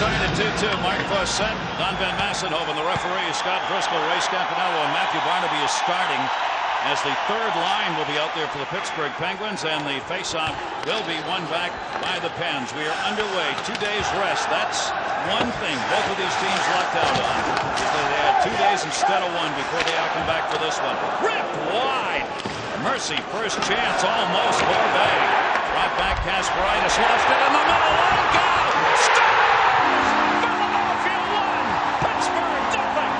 starting at 2-2. Mark Fawcett, Don Van Massenhoven, the referee, Scott Driscoll, Ray Scampanello, and Matthew Barnaby is starting as the third line will be out there for the Pittsburgh Penguins, and the faceoff will be won back by the Pens. We are underway. 2 days rest. That's one thing both of these teams lucked out on. They had 2 days instead of one before they all come back for this one. Ripped wide. Mercy, first chance, almost Corbet. Brought back Kasparaitis, lost it in the middle. Line go! Stars! Philadelphia won! Pittsburgh nothing!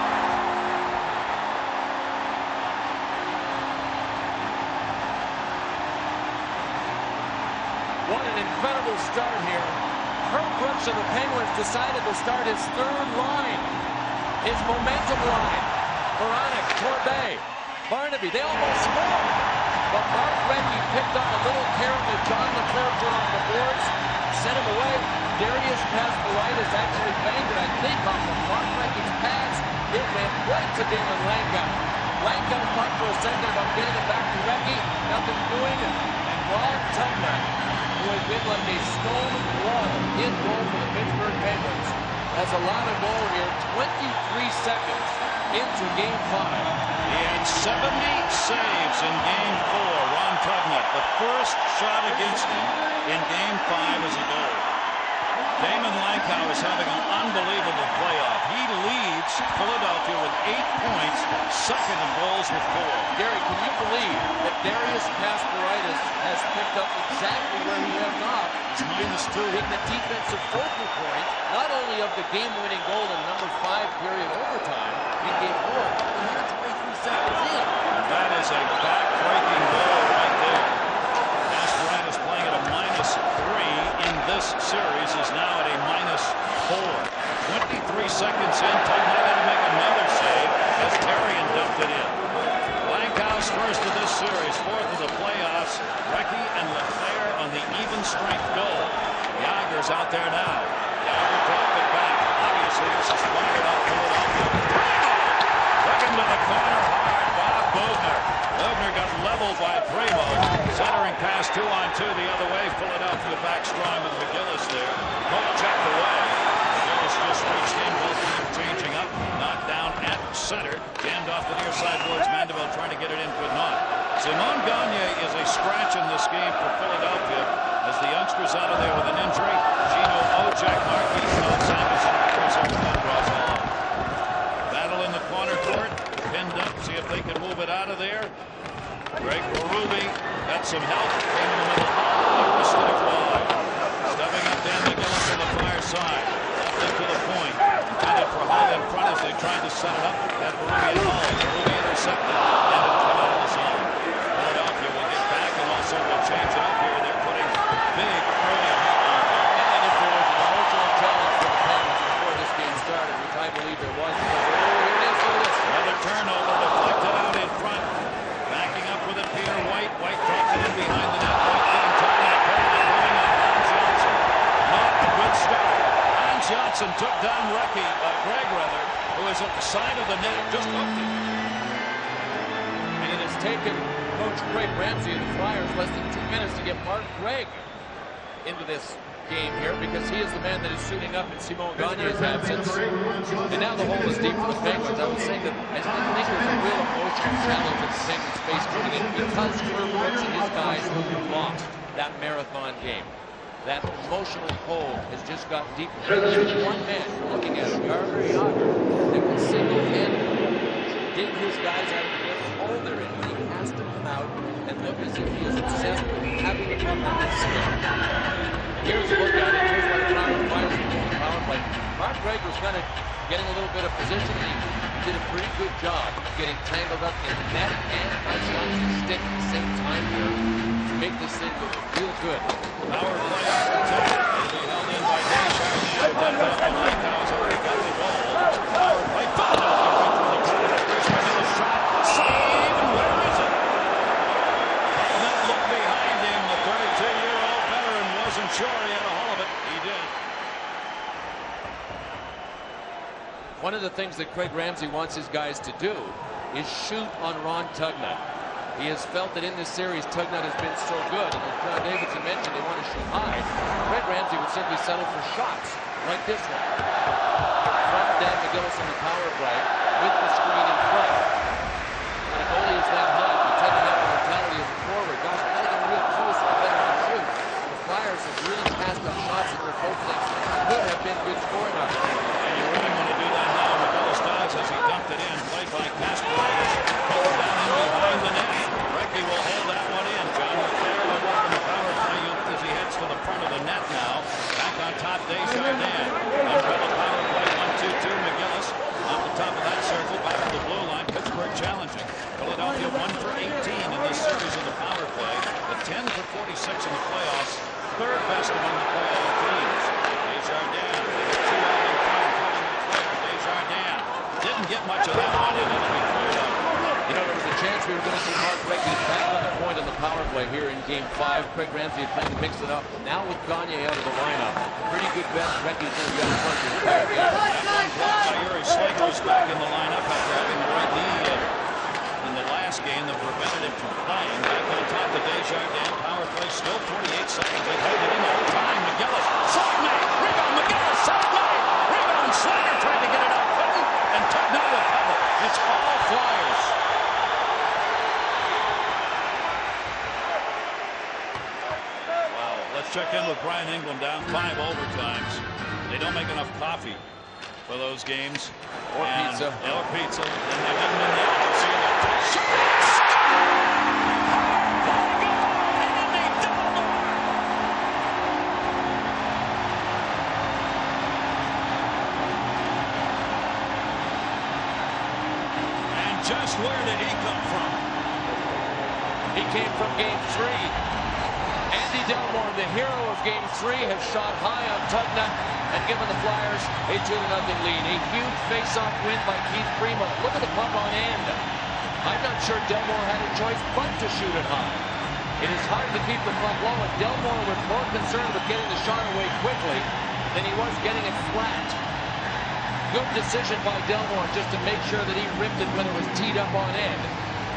What an incredible start here. Herb Brooks of the Penguins decided to start his third line. His momentum line. Veronic, Corbet, Barnaby, they almost scored. But Mark Recchi picked up a little carrot that John LeClair put on the boards, sent him away. Darius Kasparaitis actually banked it, I think, off of Mark Recchi's pass. It went right to Damon Langkow. Langkow fought for a second about getting it back to Recchi. Nothing doing it. And Ron Tugnutt, who has been like a stone wall in goal for the Pittsburgh Penguins, has allowed a goal here 23 seconds into Game 5. He had 70 saves in Game 4. Ron Tugnutt, the first shot against him in Game 5 is a goal. Damon Langkow is having an unbelievable playoff. He leads Philadelphia with 8 points, second in goals with 4. Gary, can you believe that Darius Kasparaitis has picked up exactly where he left off? It's -2. In the defensive focal point, not only of the game-winning goal in number 5 period overtime in Game 4, but had 23 seconds in. That is a back-breaking goal right there. Kasparaitis playing at a -3 in this series is now at a -4. 23 seconds in, Tugnutt had to make another save as Terrien dumped it in. Lankow's first of this series, fourth of the playoffs. Recchi and LeClair on the even strength goal. Yager's out there now. Yager dropped it back. Obviously, this is fired up Philadelphia. Took him to the corner hard. Bob Boughner. Boughner got leveled by Primo. Centering pass 2-on-2 the other way. Philadelphia back strong with McGillis there. Hook checked away. McGillis just reached in. Both teams changing up. Knocked down at center. Jammed off the near side towards Mandeville, trying to get it in, could not. Simon Gagne is a scratch in this game for Philadelphia as the youngster's out of there with an injury. Gino Ojek, Marquis, Tom Sanderson, battle in the corner court. Pinned up, see if they can move it out of there. Greg Berube got some help. Came in the middle. Twisted it wide. Stepping up Dan McGillis on the far side. Left it to the point. Intended for Hall in front as they tried to set it up. Got Berube and Hall. Berube intercepted. And it came out of the zone. Philadelphia will get back and also will change it up here. They're putting big early hit on them. And if there was an emotional challenge for the Penguins before this game started, which I believe there was, here it is for this. Another turnover deflected out in front. Backing up with it, Peter White. White dropped it in behind the net. White getting tired. Coming up. Hans Johnson. Not a good start. Hans Johnson took down Greg rather, who is at the side of the net. Just hooked it. And it has taken Coach Craig Ramsey of the Flyers less than 2 minutes to get Mark Gregg into this game here, because he is the man that is suiting up in Simon Gagne's absence. And now the hole is deep for the Penguins. I was saying that I think there's a real emotional challenge at the Penguins space coming in because Herb Brooks and his guys lost that marathon game. That emotional hole has just got deeper. There's one man looking at Yager that can single-handedly dig his guys out of the hole they're in. He has to come out and look as if he is obsessed with having the puck on his stick. Here's a look at it. Here's what Toronto Flyers are doing power play. Mark Gregg was kind of getting a little bit of positioning. He did a pretty good job getting tangled up in the net and Hans Johnson's stick at the same time here to make this thing look real good. Power play opportunity held in by Dave Charnier. Langkow's already got the goal. Power play. Philadelphia went through the corner. Here's McGillis' shot. Save, and where is it? And that look behind him. The 32-year-old veteran wasn't sure he had a hold of it. He did. One of the things that Craig Ramsey wants his guys to do is shoot on Ron Tugnutt. He has felt that in this series, Tugnutt has been so good. And as John Davidson mentioned, they want to shoot high. Craig Ramsey would simply settle for shots. like this one. From Dan McGillis on the power play with the screen in front. When a goalie is that high, you tend to have a mentality as a forward. Gosh, I gotta get real close and I better not shoot. The Flyers have really passed up shots that they're both things could have been good scoring opportunities. And you really want to do that now. McGillis does as he dumped it in. Played by Kasparov. Pulled down in behind the net. Recchi will hold that one in. John McClare will work on the power play as he heads to the front of the net now. Back on top, Desjardins. Umbrella power play 1-2-2. McGillis off the top of that circle. Back to the blue line. Pittsburgh challenging. Philadelphia 1 for 18 in this series of the power play. The 10 for 46 in the playoffs. Third best among the playoff teams. Desjardins. They get 2 out in front, including McClare. Desjardins didn't get much of that one in. It'll be cleared up. You know, there was a chance we were going to see Mark Recchi back on the point on the power play here in Game 5. Craig Ramsay had planned to mix it up. Now with Gagne out of the lineup, pretty good bet. Recchi's going to be out in front of the entire game. That one blocked by Yuri Slago's back in the lineup after having the right knee in the last game that prevented him from playing. Back on top of Desjardins. Power play still 48 seconds. They hold it in all time. McGillis. Sagne. Rebound. McGillis. Sagne. Rebound. Slager tried to get it out. Couldn't. And Tugnutt will cover. It's all Flyers. Wow. Let's check in with Brian England. Down 5 overtimes. They don't make enough coffee for those games. Or pizza. Or pizza. And they didn't win the LCS. Just where did he come from? He came from Game 3. Andy Delmore, the hero of Game 3, has shot high on Tugnutt and given the Flyers a 2-0 lead. A huge face-off win by Keith Primo. Look at the puck on end. I'm not sure Delmore had a choice but to shoot it high. It is hard to keep the puck low, and Delmore was more concerned with getting the shot away quickly than he was getting it flat. Good decision by Delmore just to make sure that he ripped it when it was teed up on end.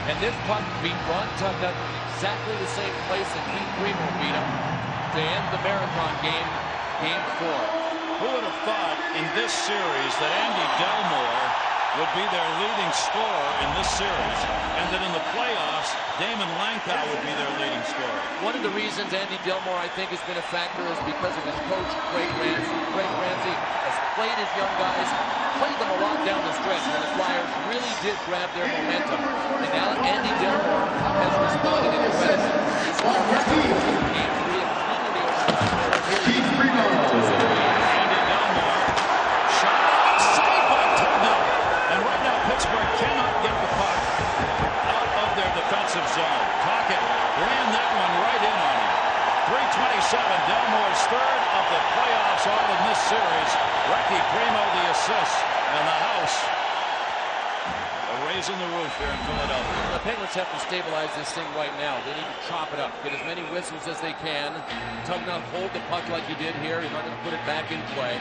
And this puck beat Ron Tugnutt in exactly the same place that Keith Primo beat him to end the Marathon game, Game 4. Who would have thought in this series that Andy Delmore would be their leading scorer in this series, and that in the playoffs, Damon Langkow would be their leading scorer? One of the reasons Andy Delmore, I think, has been a factor is because of his coach, Craig Ramsay. Craig Ramsay has played his young guys, played them a lot down the stretch when the Flyers really did grab their momentum. And now Andy Delmore has responded in the credit. He's won Game 3 of community over Andy Delmore shot saved by Tugnutt. And right now Pittsburgh cannot get the puck out of their defensive zone. Tocchet ran that one right in on him. 3:27, Delmore's third of the playoffs all in this series. Recchi Primo the assist, and the house raising the roof here in Philadelphia. The Penguins have to stabilize this thing right now. They need to chop it up, get as many whistles as they can. Tugnutt hold the puck like he did here. He's not going to put it back in play.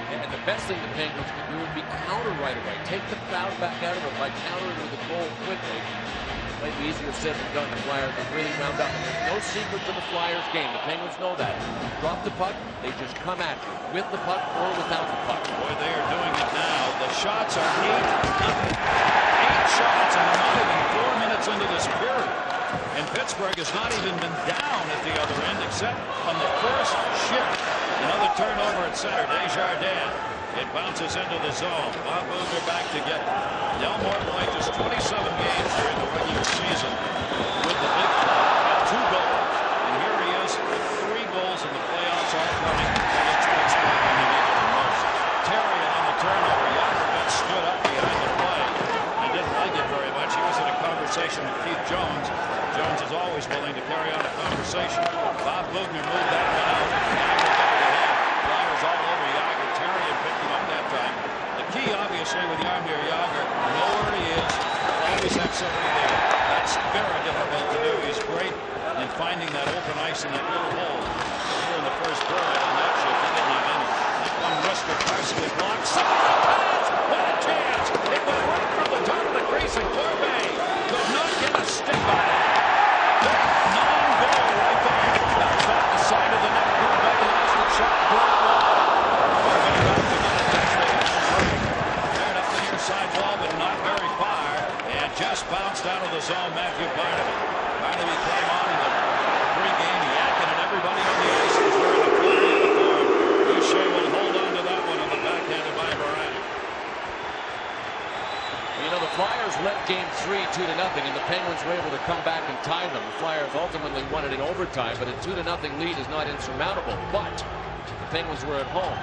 And the best thing the Penguins can do would be counter right away. Take the crowd back out of it by countering with the goal quickly. Might be easier said than done. The Flyers are really wound up. There's no secret to the Flyers game. The Penguins know that. Drop the puck, they just come at you, with the puck or without the puck. Boy, they are doing it now. The shots are 8 shots, and we're not even 4 minutes into this period. And Pittsburgh has not even been down at the other end, except on the first shift. Another turnover at center. Desjardins. It bounces into the zone. Bob Boozer back to get it. Delmore played just 27 games during the regular season with the big club. Got 2 goals. And here he is with 3 goals in the playoffs, all coming against Pittsburgh when they needed the most. Terry on the turnover. Yakovlevich stood up behind the play. He didn't like it very much. He was in a conversation with Keith Jones. Jones is always willing to carry on a conversation. Bob Bugner moved that one out. Yager got it ahead. Flyers all over Yager. Terry had picked him up that time. The key, obviously, with Jaromir Jagr, know where he is. Always have somebody there. That's very difficult to do. He's great in finding that open ice in that little hole. Here in the first period on that shift, he didn't have any. That one wrister partially blocked. What a chance! It went right from the top of the crease, and Corbet could not get a stick on it. Big non-goal right there. That's off the side of the net. Corbet lost the shot. Blocked wall. game 3 2-0, and the Penguins were able to come back and tie them. The Flyers ultimately won it in overtime, but a 2-0 lead is not insurmountable. But the Penguins were at home.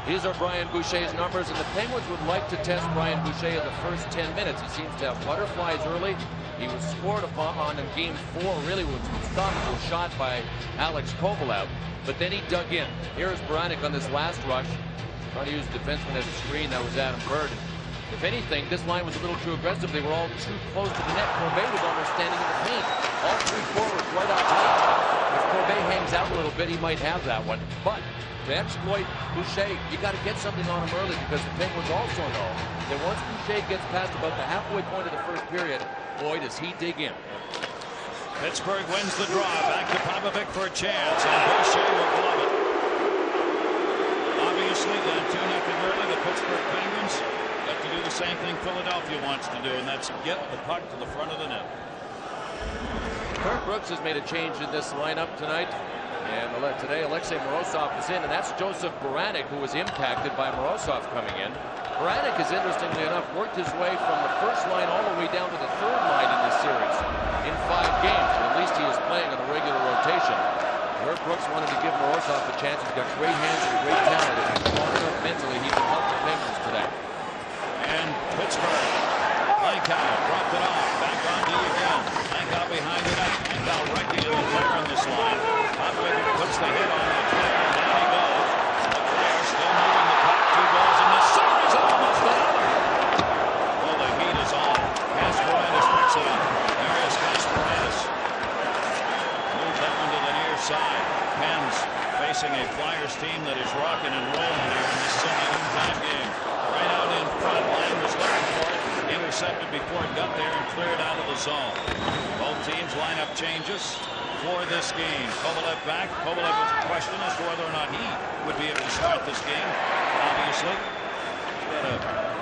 These are Brian Boucher's numbers, and the Penguins would like to test Brian Boucher in the first 10 minutes. He seems to have butterflies early. He was scored upon on in game 4, really was stopped a shot by Alex Kovalev, but then he dug in. Here's Baranek on this last rush, trying to use the defenseman as a screen. That was Adam Bird. If anything, this line was a little too aggressive. They were all too close to the net. Corbet was almost standing in the paint. All 3 forwards right out top. If Corbet hangs out a little bit, he might have that one. But to exploit Boucher, you got to get something on him early, because the Penguins also know that once Boucher gets past about the halfway point of the first period, boy, does he dig in. Pittsburgh wins the draw. Back to Popovic for a chance, and Boucher will glove it. Obviously, down 2-0 early, the Pittsburgh Penguins got to do the same thing Philadelphia wants to do, and that's get the puck to the front of the net. Kirk Brooks has made a change in this lineup tonight. And today, Alexei Morozov is in, and that's Joseph Baranek, who was impacted by Morozov coming in. Baranek has, interestingly enough, worked his way from the first line all the way down to the third line in this series in 5 games. At least he is playing on a regular rotation. Kirk Brooks wanted to give Morozov a chance. He's got great hands and great talent. If he's strong enough mentally, he can help the Penguins today. And Pittsburgh, Lankow dropped it off. Back on D again. Lankow behind the net. Lankow wrecking in the flare on this line. Popovic puts the hit on the flare. Down he goes. The flare still moving the puck. 2 goals, and the save is almost another. Well, the heat is on. Kasparaitis picks it up. There is Kasparaitis. Move that one to the near side. Pens facing a Flyers team that is rocking and rolling here in this Sunday noontime game. Right out in front. Line was looking for it. Intercepted before it got there and cleared out of the zone. Both teams lineup changes for this game. Kovalev back. Kovalev was questioned as to whether or not he would be able to start this game. Obviously, he's got a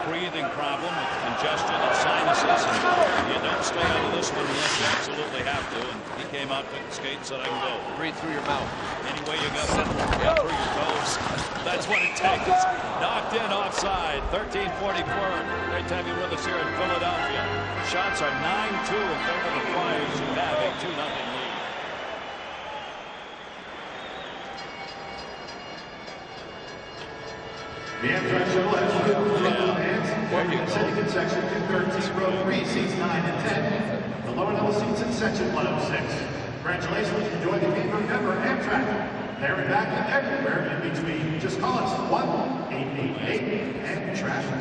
breathing problem with congestion and sinuses, and you don't stay out of this one unless you absolutely have to. And he came out, took the skate, and said, I can go. Breathe through your mouth. Any way you got it, through your toes. That's what it takes. Knocked in offside. 13:44. Great to have you with us here in Philadelphia. Shots are 9-2 in favor of the Flyers, who have a 2-0 lead. The Amtrak shuttle has moved from the bands. Sitting in section 213, row 3, seats 9 and 10. The lower level seats in section 106. Congratulations, enjoy the game. Remember, Amtrak. There and back and everywhere in between. Just call us 1-888 and trash 1.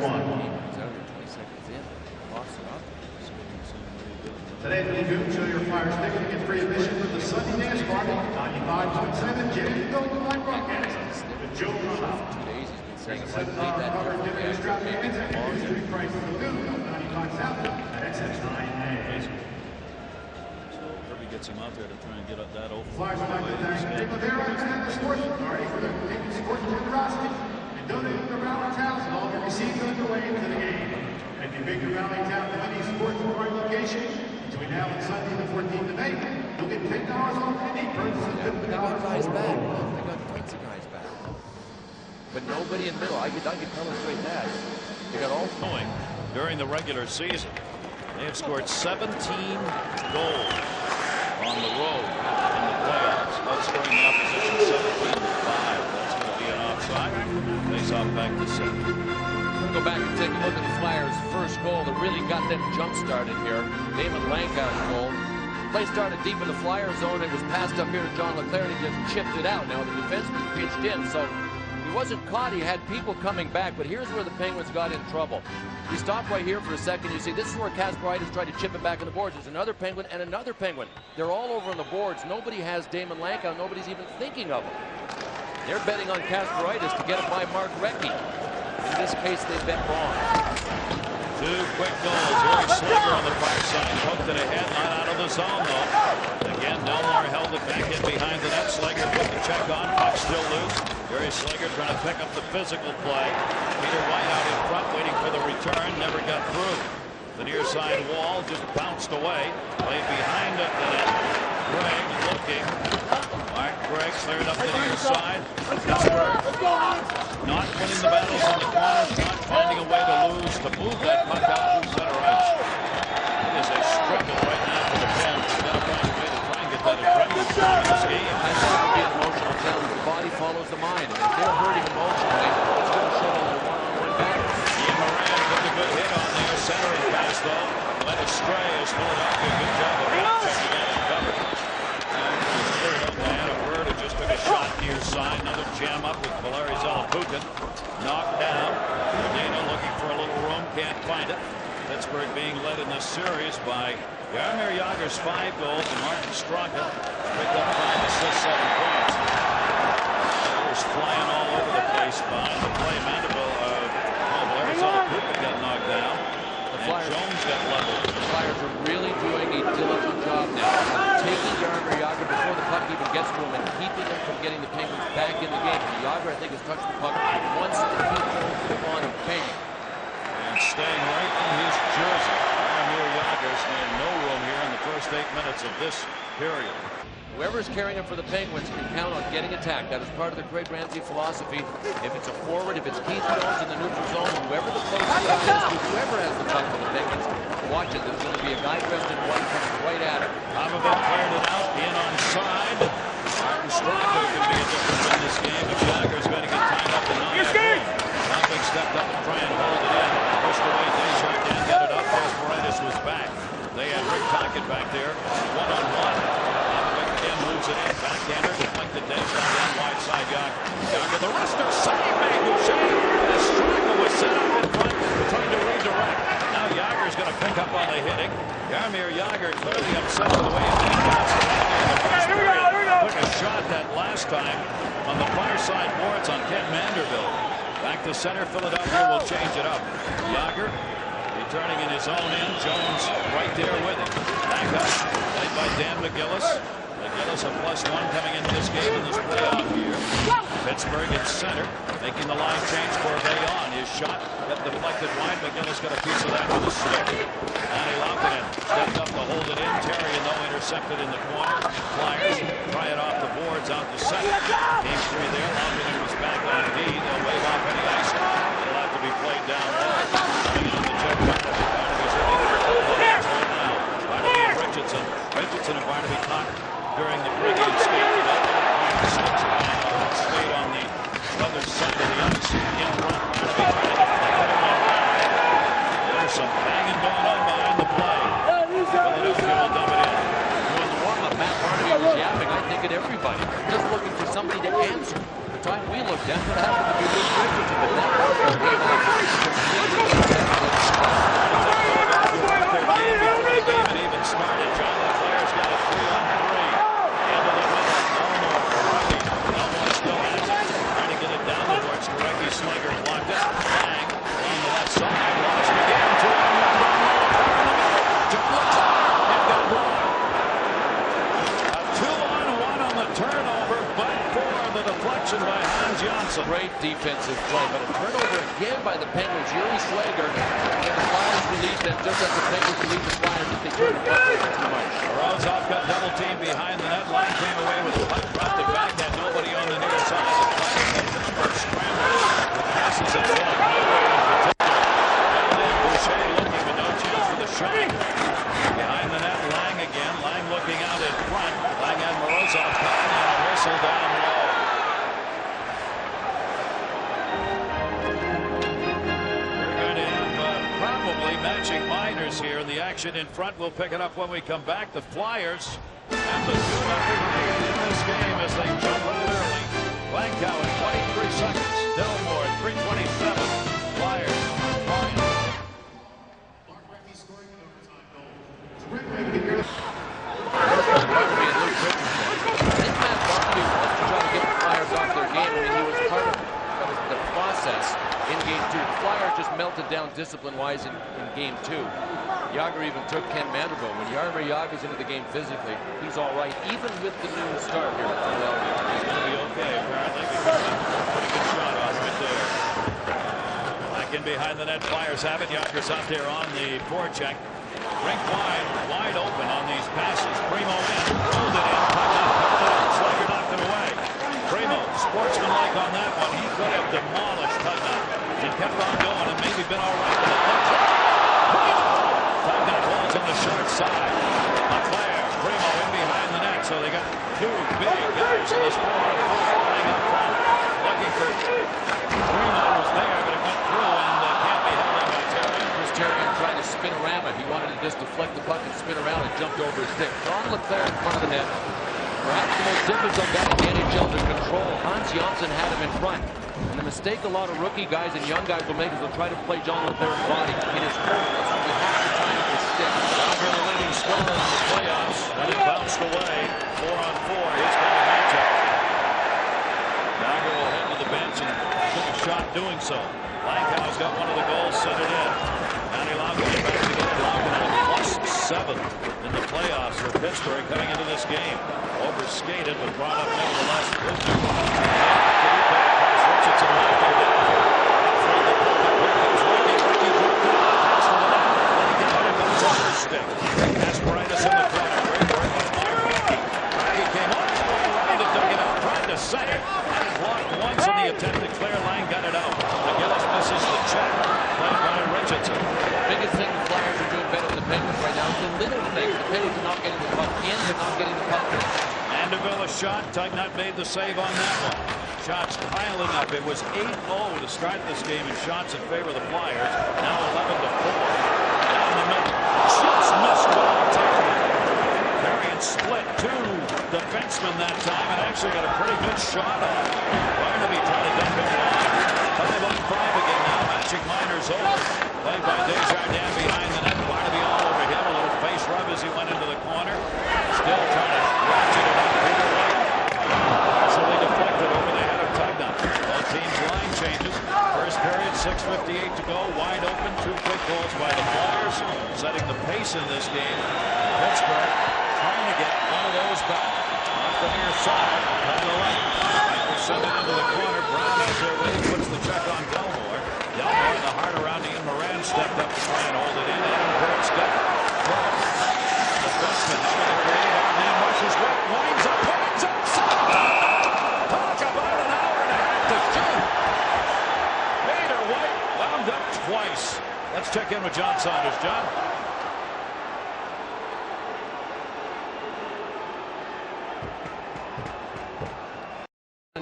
Today, when you do show your Flyers ticket, get free admission to the Sunday Dance Party, 95.7 Jimmy Golden Light Broadcast with Joe Runoff. There's a $7 covered different extravaganza and industry price of the new 95 South at XS9A. Kirby gets him out there to try and get up that open. Flyers would like to thank Primavera and the Sports Authority for their continued support and generosity and donating the Rally Towels and all the receipts on your way into the game. And if you pick your Rally Town to any Sports Authority location between now and Sunday the 14th of May, you'll get $10 off any purchase of $50. They got guys back. They got tons of guys back. But nobody in the middle. I could illustrate that. They got all going during the regular season. They have scored 17 goals on the road in the playoffs, outscoring the opposition 17-5. That's going to be an offside. Face off back to center. We'll go back and take a look at the Flyers' first goal that really got them jump-started here. Damon Lankow's goal. Play started deep in the Flyer zone. It was passed up here to John Leclerc, and he just chipped it out. Now the defenseman pitched in, so he wasn't caught. He had people coming back, but here's where the Penguins got in trouble. We stop right here for a second. You see, this is where Kasparaitis tried to chip it back on the boards. There's another Penguin and another Penguin. They're all over on the boards. Nobody has Damon Lankow. Nobody's even thinking of him. They're betting on Kasparaitis to get it by Mark Recchi. In this case, they bet wrong. 2 quick goals. Jerry Slager on the far side. Poked it ahead, not out of the zone, though. Again, Delmar held it back in behind the net. Slager put the check on. Puck still loose. Jerry Slager trying to pick up the physical play. Peter White out in front, waiting for the return. Never got through. The near side wall just bounced away. Played behind the net. Gregg looking. Mark Gregg cleared up the near side. Not winning the battles in the corners, not finding a way to lose, to move that puck out through center ice. Pittsburgh being led in this series by Jaromir Jagr's 5 goals and Martin Straka picked up 5 assists, 7 points. Jagr's flying all over the place behind the play. Arizona Cooper got knocked down. Jones got leveled. The Flyers are really doing a diligent job now, taking Jaromir Jagr before the puck even gets to him and keeping him from getting the Penguins back in the game. Jagr, I think, has touched the puck once in the on the Penguins. And staying right in his jersey, Jaromir Jagr's in no room here in the first 8 minutes of this period. Whoever's carrying him for the Penguins can count on getting attacked. That is part of the Craig Ramsey philosophy. If it's a forward, if it's Keith Jones in the neutral zone, whoever the close guy is, whoever has the puck for the Penguins, watch it. There's going to be a guy dressed in white coming right at him. Popovich cleared it out, in on side. Martin Straka can be a difference in this game, but Jagr's going to get tied up and not have room. Popovich stepped up and tried and hold it in. Pushed away, Deschamps can't get it up. Moritz was back. They had Rick Tocchet back there, one-on-one. Moves it in, backhander, deflected Deschamps down wide side. Jagr the wrister, save made Boucher. As Straka was set up in front, trying to redirect. Now Jagr's going to pick up on the hitting. Jaromir Jagr clearly upset with the way he took a shot that last time on the far side boards on Ken Manderville. Back to center, Philadelphia will change it up. Jagr returning in his own end. Jones right there with him. Back up, played by Dan McGillis. McGillis a +1 coming into this game in this playoff here. Pittsburgh in center, making the line change for Veillon. His shot got deflected wide. McGillis got a piece of that with a stick. Antti Laukkonen stepped up to hold it in. Terry and though intercepted in the corner. Flyers try it off the boards out to center. Game 3 there. Laukkonen was back on D. They'll wave off any ice. It'll have to be played down low. Coming on the check. Barnaby's right now. Barnaby and Richardson. Richardson and Barnaby caught during the previous game. Stayed on the other side of the ice. In front, there's some banging going on behind the play. Philadelphia will dump it in. Doing the warm-up, Matt Barnaby was yapping, I think, at everybody. Just looking for somebody to answer. The time we looked at, what happened to be Luke Richardson, but that Barnaby came out. The game had even started. John Leclerc's got a 3-on-3. Into the middle. Elmore, Korecki. Elmore still has it. Trying to get it down the boards. Korecki, Slinger blocked it. Lang on the left side. Lost again. 2-on-1. John Leclerc. It got blocked. A 2-on-1 on the turnover, but for the deflection by Hans Johnson. Great defensive play, but a turnover again by the Penguins. Yuri Slinger. And the Flyers released them just as the Penguins released the Flyers if they turned the puck over too much. Rozov got double team behind the net. Line came away with the puck, dropped it back. Had nobody on the near side. Pittsburgh scrambled. The passes it along. Boucher looking, but no chance for the shot. Behind the net, Lang again. Lang looking out in front. Lang had Morozov caught and a whistle down low. Probably matching minors here in the action in front. We'll pick it up when we come back. The Flyers have the 2-0 lead in this game as they jump out early. Blankow at 23 seconds. Delmore at 3:27. Flyers. Just melted down discipline-wise in game 2. Jagr even took Ken Manderville. When Jaromir Jagr's into the game physically, he's all right, even with the new start here at Philadelphia. He's going to be okay, apparently, because that's a pretty good shot off right there. Back in behind the net, Flyers have it. Jagr's out there on the forecheck. Rink wide open on these passes. Primo in, rolled it in, Slager knocked it away. Primo, sportsmanlike on that one. He could have demolished Tugnutt. He kept on going and maybe been all right with it. Tugnutt holds on the short side. Leclerc, Primo in behind the net. So they got 2 big guys in this forward flying up front. Looking for Primo was there, but it went through and can't be held on by Terry. Here's Terry trying to spin around it. He wanted to just deflect the puck and spin around and jumped over his stick. John Leclerc in front of the net. Perhaps the most difficult guy in the NHL to control. Hans Johnson had him in front. And the mistake a lot of rookie guys and young guys will make is they'll try to play John Leclerc's body. It is hurt. You have to stick. Gallagher, the leading scorer in the playoffs, and it bounced away. 4-on-4. He's got a matchup. Gallagher will head to the bench and took a shot doing so. Langkow's got one of the goals, sent it in. Manny Langkow back to get it. Langkow +7 in the playoffs for Pittsburgh coming into this game. Overskated, but brought up nevertheless. Richardson might go down. Asparagus in the corner. He came all the way around it to get out. Tried to set it. And he blocked once in the attempt to clear. Lang got it out. McGillis misses the check. Played by Richardson. The biggest thing the Flyers are doing better than the Penguins right now is the little things. The Penguins are not getting the puck in. They're not getting the puck in. Mandeville a shot. Tugnut made the save on that one. Shots piling up. It was 8-0 to start this game in shots in favor of the Flyers. Now 11-4. Down the middle. Just missed well. Varian split 2 defensemen that time and actually got a pretty good shot on it. Barnaby trying to dump it on. 5-on-5 again now. Magic Miners over. Played by Desjardins behind the net. Barnaby all over him. A little face rub as he went into the corner. Still trying to ratchet it up. Possibly deflected over the head of Tugnut. Both teams line changes. First period, 6:58 to go. Wide open. 2 quick goals by the Flyers. Setting the pace in this game. Pittsburgh trying to get one of those back. Off the near side. On the left. They're sent it into the corner. Brown has their way. Puts the check on Delmore. Delmore in the heart around Ian Moran stepped up to try and hold it in. Adam Kurtz got it. The Dutchman having a create on him. Rushes right. Winds up. Winds up. Talk about an hour and a half to shoot. Vader White wound up twice. Let's check in with John Saunders. John?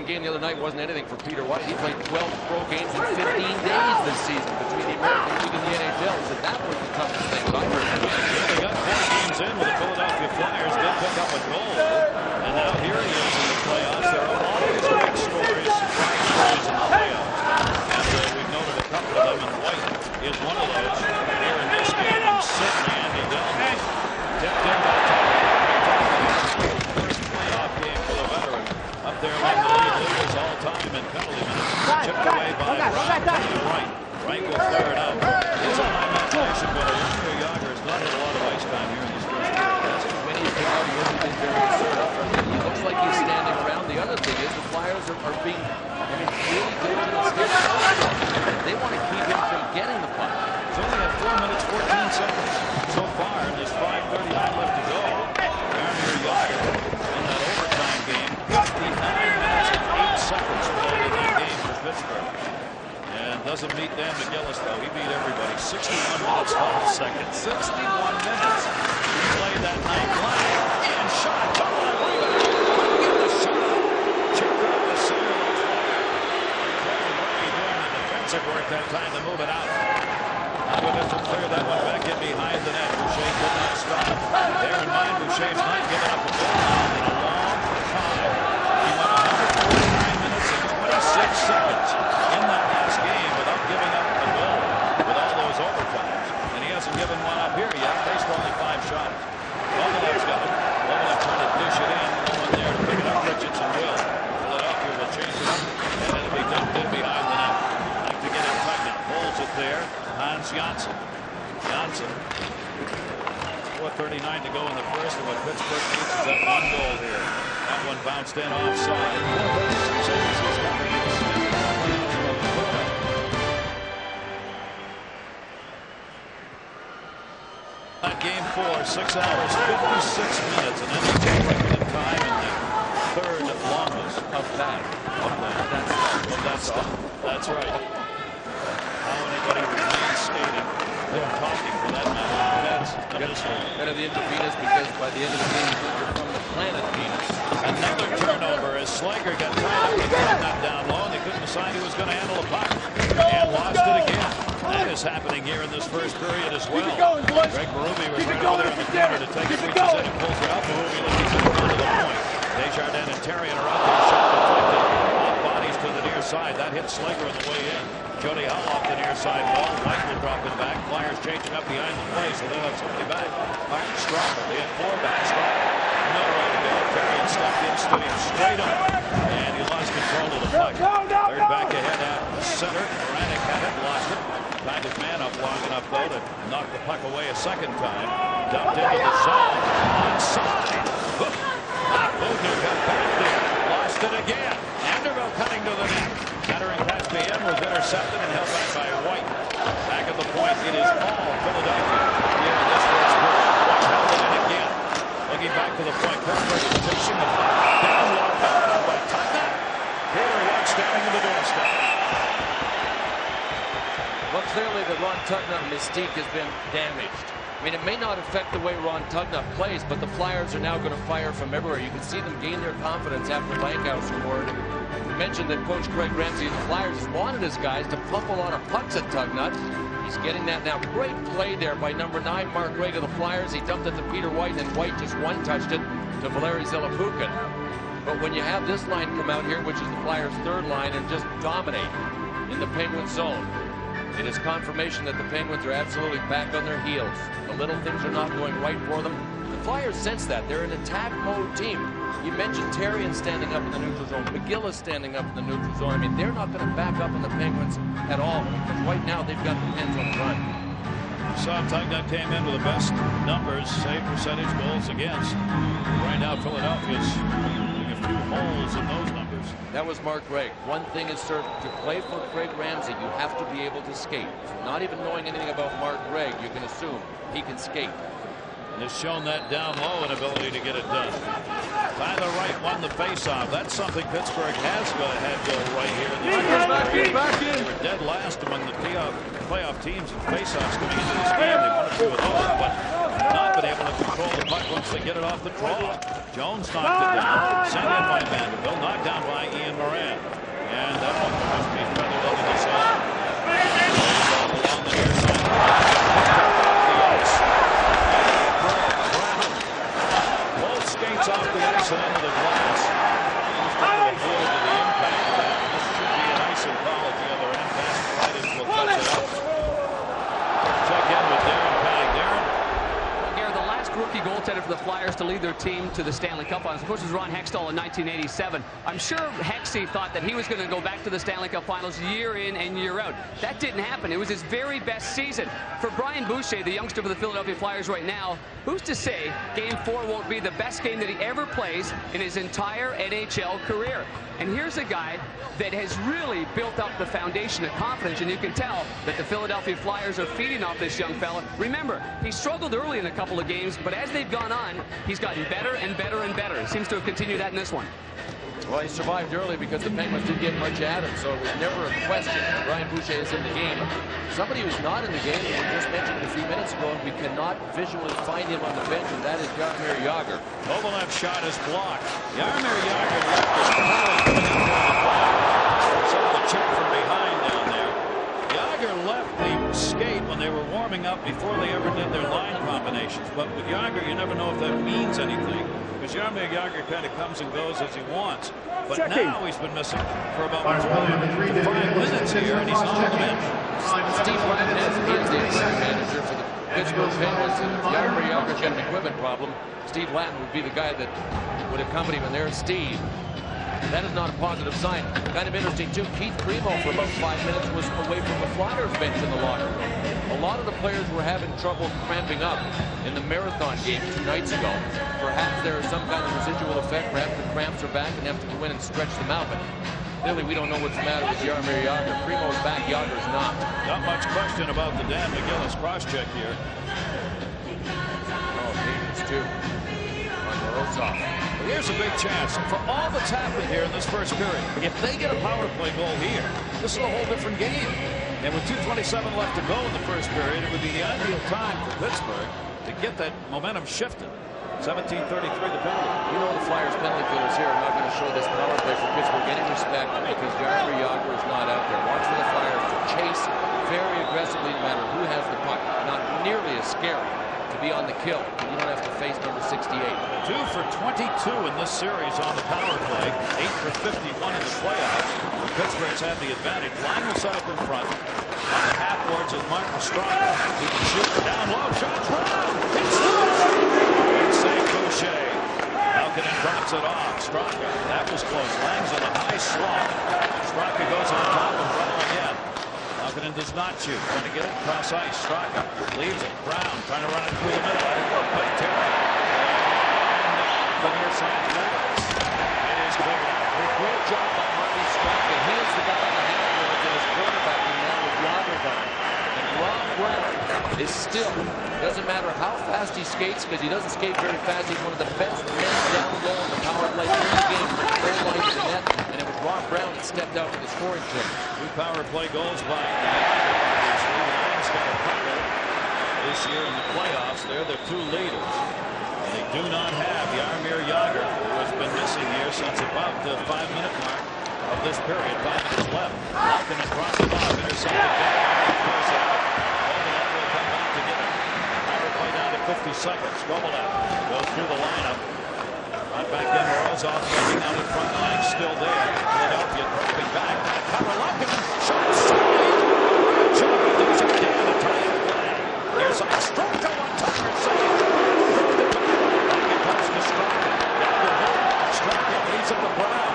Game the other night wasn't anything for Peter White. He played 12 pro games in 15 days this season between the American League and the NHL. So that was the toughest thing. They got 4 games in with the Philadelphia Flyers. Did pick up a goal. And now here he is in the playoffs. There are always great stories, surprise stories in the playoffs. And we've noted a couple of them, and White is one of those here in this game. And Sidney, Andy Delmore, tipped in by first playoff game for the veteran. Up there among the league leaders all time in penalty minutes. Chipped away by Wright. Wright will clear it out. He's a high motivation winner. Junior Yager has not had a lot of ice time here in this first period. When he's been out, he hasn't been very assertive. He looks like he's standing around. The other thing is the Flyers are being really good to the stick. They want to keep him from getting the puck. He's only had 4 minutes, 14 seconds so far, and there's 5:39 left to go. Junior Yager in that overtime game. 59 minutes and 8 seconds played in that game for Pittsburgh. And doesn't beat Dan McGillis, though. He beat everybody. 61 minutes, 12 seconds. 61 minutes. He played that night. Line and shot. Rebound. Couldn't get the shot. Checked out the center. Kevin Murray doing the defensive work that time to move it out. Abbott to clear that one back in behind the net. Boucher could not stop. Bear in mind, Boucher's not giving up a goal in a long time. He went 149 minutes and 26 seconds in that last game without giving up a goal with all those overtimes. And he hasn't given one up here yet. Faced only 5 shots. Lovelev's got it. Lovelev trying to dish it in. No one there to pick it up. Richardson will. Philadelphia will change it up. And it'll be dumped in behind the net. Like to get it Tugnut. Holds it there. Hans Janssen. Janssen. 4:39 to go in the first, and what Pittsburgh needs is that 1 goal here. That one bounced in offside. Game 4, 6 hours, 56 minutes, and then the record time in the third longest of that. That's right. How anybody remains skating or talking for that matter. That's better the Venus, because by the end of the game, you're from the planet Venus. Another turnover as Slager got tied up with that down low, and they couldn't decide who was going to handle the puck. And lost it again. That is happening here in this first period as well. Greg Berube was right over there in the corner to take it, reaches in and pulls it out. Berube looking to the point. Desjardins and Terrien are out there. Shot deflected. Off bodies to the near side. That hit Slager on the way in. Jody Hull off the near side wall. White will drop it back. Flyers changing up behind the play, so they'll have somebody back. Martin Strauber. They had 4 back. Strauber. Another way to go. Terry stepped in, stood him straight up, and he lost control of the puck. Third back ahead at the center. Moranek had it, lost it. Tied his man up long enough, though, to knock the puck away a second time. Dumped into the zone. Onside. Bogner got back there. Lost it again. Anderville cutting to the net. Entering past the end was intercepted and held back by White. Back at the point. It is all Philadelphia. Yeah, this was good. White held it in again. Looking back to the point. Pittsburgh is chasing the puck. Down low. By Tugnutt. Peter White standing in the doorstep. Well, clearly the Ron Tugnutt mystique has been damaged. I mean, it may not affect the way Ron Tugnutt plays, but the Flyers are now going to fire from everywhere. You can see them gain their confidence after Langhouse scored. We mentioned that Coach Craig Ramsay of the Flyers wanted his guys to pump a lot of pucks at Tugnutt. He's getting that now. Great play there by number 9, Mark Gregg of the Flyers. He dumped it to Peter White, and White just one-touched it to Valeri Zelepukin. But when you have this line come out here, which is the Flyers' third line, and just dominate in the Penguin zone, it is confirmation that the Penguins are absolutely back on their heels. The little things are not going right for them. The Flyers sense that. They're an attack mode team. You mentioned Therrien standing up in the neutral zone. McGill is standing up in the neutral zone. I mean, they're not going to back up on the Penguins at all, because right now they've got the Pens on the run. Saw Tugnutt came in with the best numbers, save percentage, goals against. Right now, Philadelphia's doing a few holes in those numbers. That was Mark Gregg. One thing is certain, to play for Craig Ramsay, you have to be able to skate. So not even knowing anything about Mark Gregg, you can assume he can skate. And has shown that down low an ability to get it done. Tyler Wright won the faceoff. That's something Pittsburgh has had go right here. Back in. They were dead last among the playoff teams in faceoffs coming into this game. They won 2 of those, but not been able to control the puck once they get it off the draw. Jones knocked it down. Sent in by Vanderbilt. Knocked down by Ian Moran. And that one must be feathered into the zone. Along the near side. Skates off the ice and into the glass. Just under the field to the impact of that. This should be an icing call at the other end. Pass will touch it up. Check in with Darren Pang. Darren. Gary, the last rookie goaltender for the Flyers to lead their team to the Stanley Cup Finals, of course, was Ron Hextall in 1987. I'm sure Hexy thought that he was going to go back to the Stanley Cup Finals year in and year out. That didn't happen. It was his very best season. For Brian Boucher, the youngster for the Philadelphia Flyers right now, who's to say Game 4 won't be the best game that he ever plays in his entire NHL career? And here's a guy that has really built up the foundation of confidence, and you can tell that the Philadelphia Flyers are feeding off this young fella. Remember, he struggled early in a couple of games, but as they've gone on, he's gotten better and better and better. He seems to have continued that in this one. Well, he survived early because the Penguins didn't get much at him, so it was never a question that Brian Boucher is in the game. Somebody who's not in the game, we just mentioned a few minutes ago, and we cannot visually find him on the bench, and that is Jaromir Jagr. Kovalev shot is blocked. Jaromir Jagr left his penalty coming in for the flag. Saw the check from behind down there. Jagr left the skate when they were warming up before they ever did their line combinations. But with Jagr, you never know if that means anything. Because Jaromir Jagr kind of comes and goes as he wants. But now he's been missing for about 4 to 5 minutes here, and he's on the bench. Steve Lanton is the equipment manager for the Pittsburgh Penguins, and Jaromir Jagr's got an equipment problem. Steve Lanton would be the guy that would accompany him, and there's Steve. That is not a positive sign. Kind of interesting, too. Keith Primo, for about 5 minutes, was away from the Flyers bench in the locker room. A lot of the players were having trouble cramping up in the Marathon game 2 nights ago. Perhaps there is some kind of residual effect. Perhaps the cramps are back and they have to go in and stretch them out. But clearly, we don't know what's the matter with Jaromir Jagr. Primo's back, Jagr's not. Not much question about the Dan McGillis cross-check here. Oh, dangerous, too. On Morozov. Here's a big chance for all that's happened here in this first period. If they get a power play goal here, this is a whole different game. And with 2:27 left to go in the first period, it would be the ideal time for Pittsburgh to get that momentum shifted. 17:33 the penalty. You know the Flyers penalty killers here are not going to show this power play for Pittsburgh any respect because Jaromir Jagr is not out there. Watch for the Flyers to chase very aggressively no matter who has the puck. Not nearly as scary to be on the kill. You don't have to face number 68. 2 for 22 in this series on the power play. 8 for 51 in the playoffs. Pittsburgh's had the advantage. Line will set up in front. On the half boards is Martin Straka. He can shoot down low. Shot Brown. It's good. Save Boucher. Malkin drops it off. Straka. That was close. Langs on a high slot. Straka goes on top of Brown again. Malkin does not shoot. Trying to get it across ice. Straka leaves it. Brown trying to run it through the middle. Let it work by Terry. And the near side level. It is cleared out. Great job by Marty Straka. He is the guy on the half boards and his quarterback now with Yager gone. And Rob Brown is still, doesn't matter how fast he skates, because he doesn't skate very fast. He's one of the best men down low in the power play in the game from the goal line to the net. And it was Rob Brown that stepped out to the scoring team. 2 power play goals by the Lions got a couple this year in the playoffs. They're the 2 leaders. And they do not have Jaromir Jagr, who has been missing here since about the 5-minute mark of this period. 5 minutes left. Malkin across the box. Intercepted. Close it out. Kovalev will come back to get it. Power play down to 50 seconds. Kovalev goes through the lineup. Right back in. Morozov looking out in front. Line still there. Philadelphia dropping back. Cover Malkin. Shot saved. Johnny does it again to tie up play. Here's a stroke to one-timer save. Malkin comes to Straka. Down the board. Straka leaves it to Brown.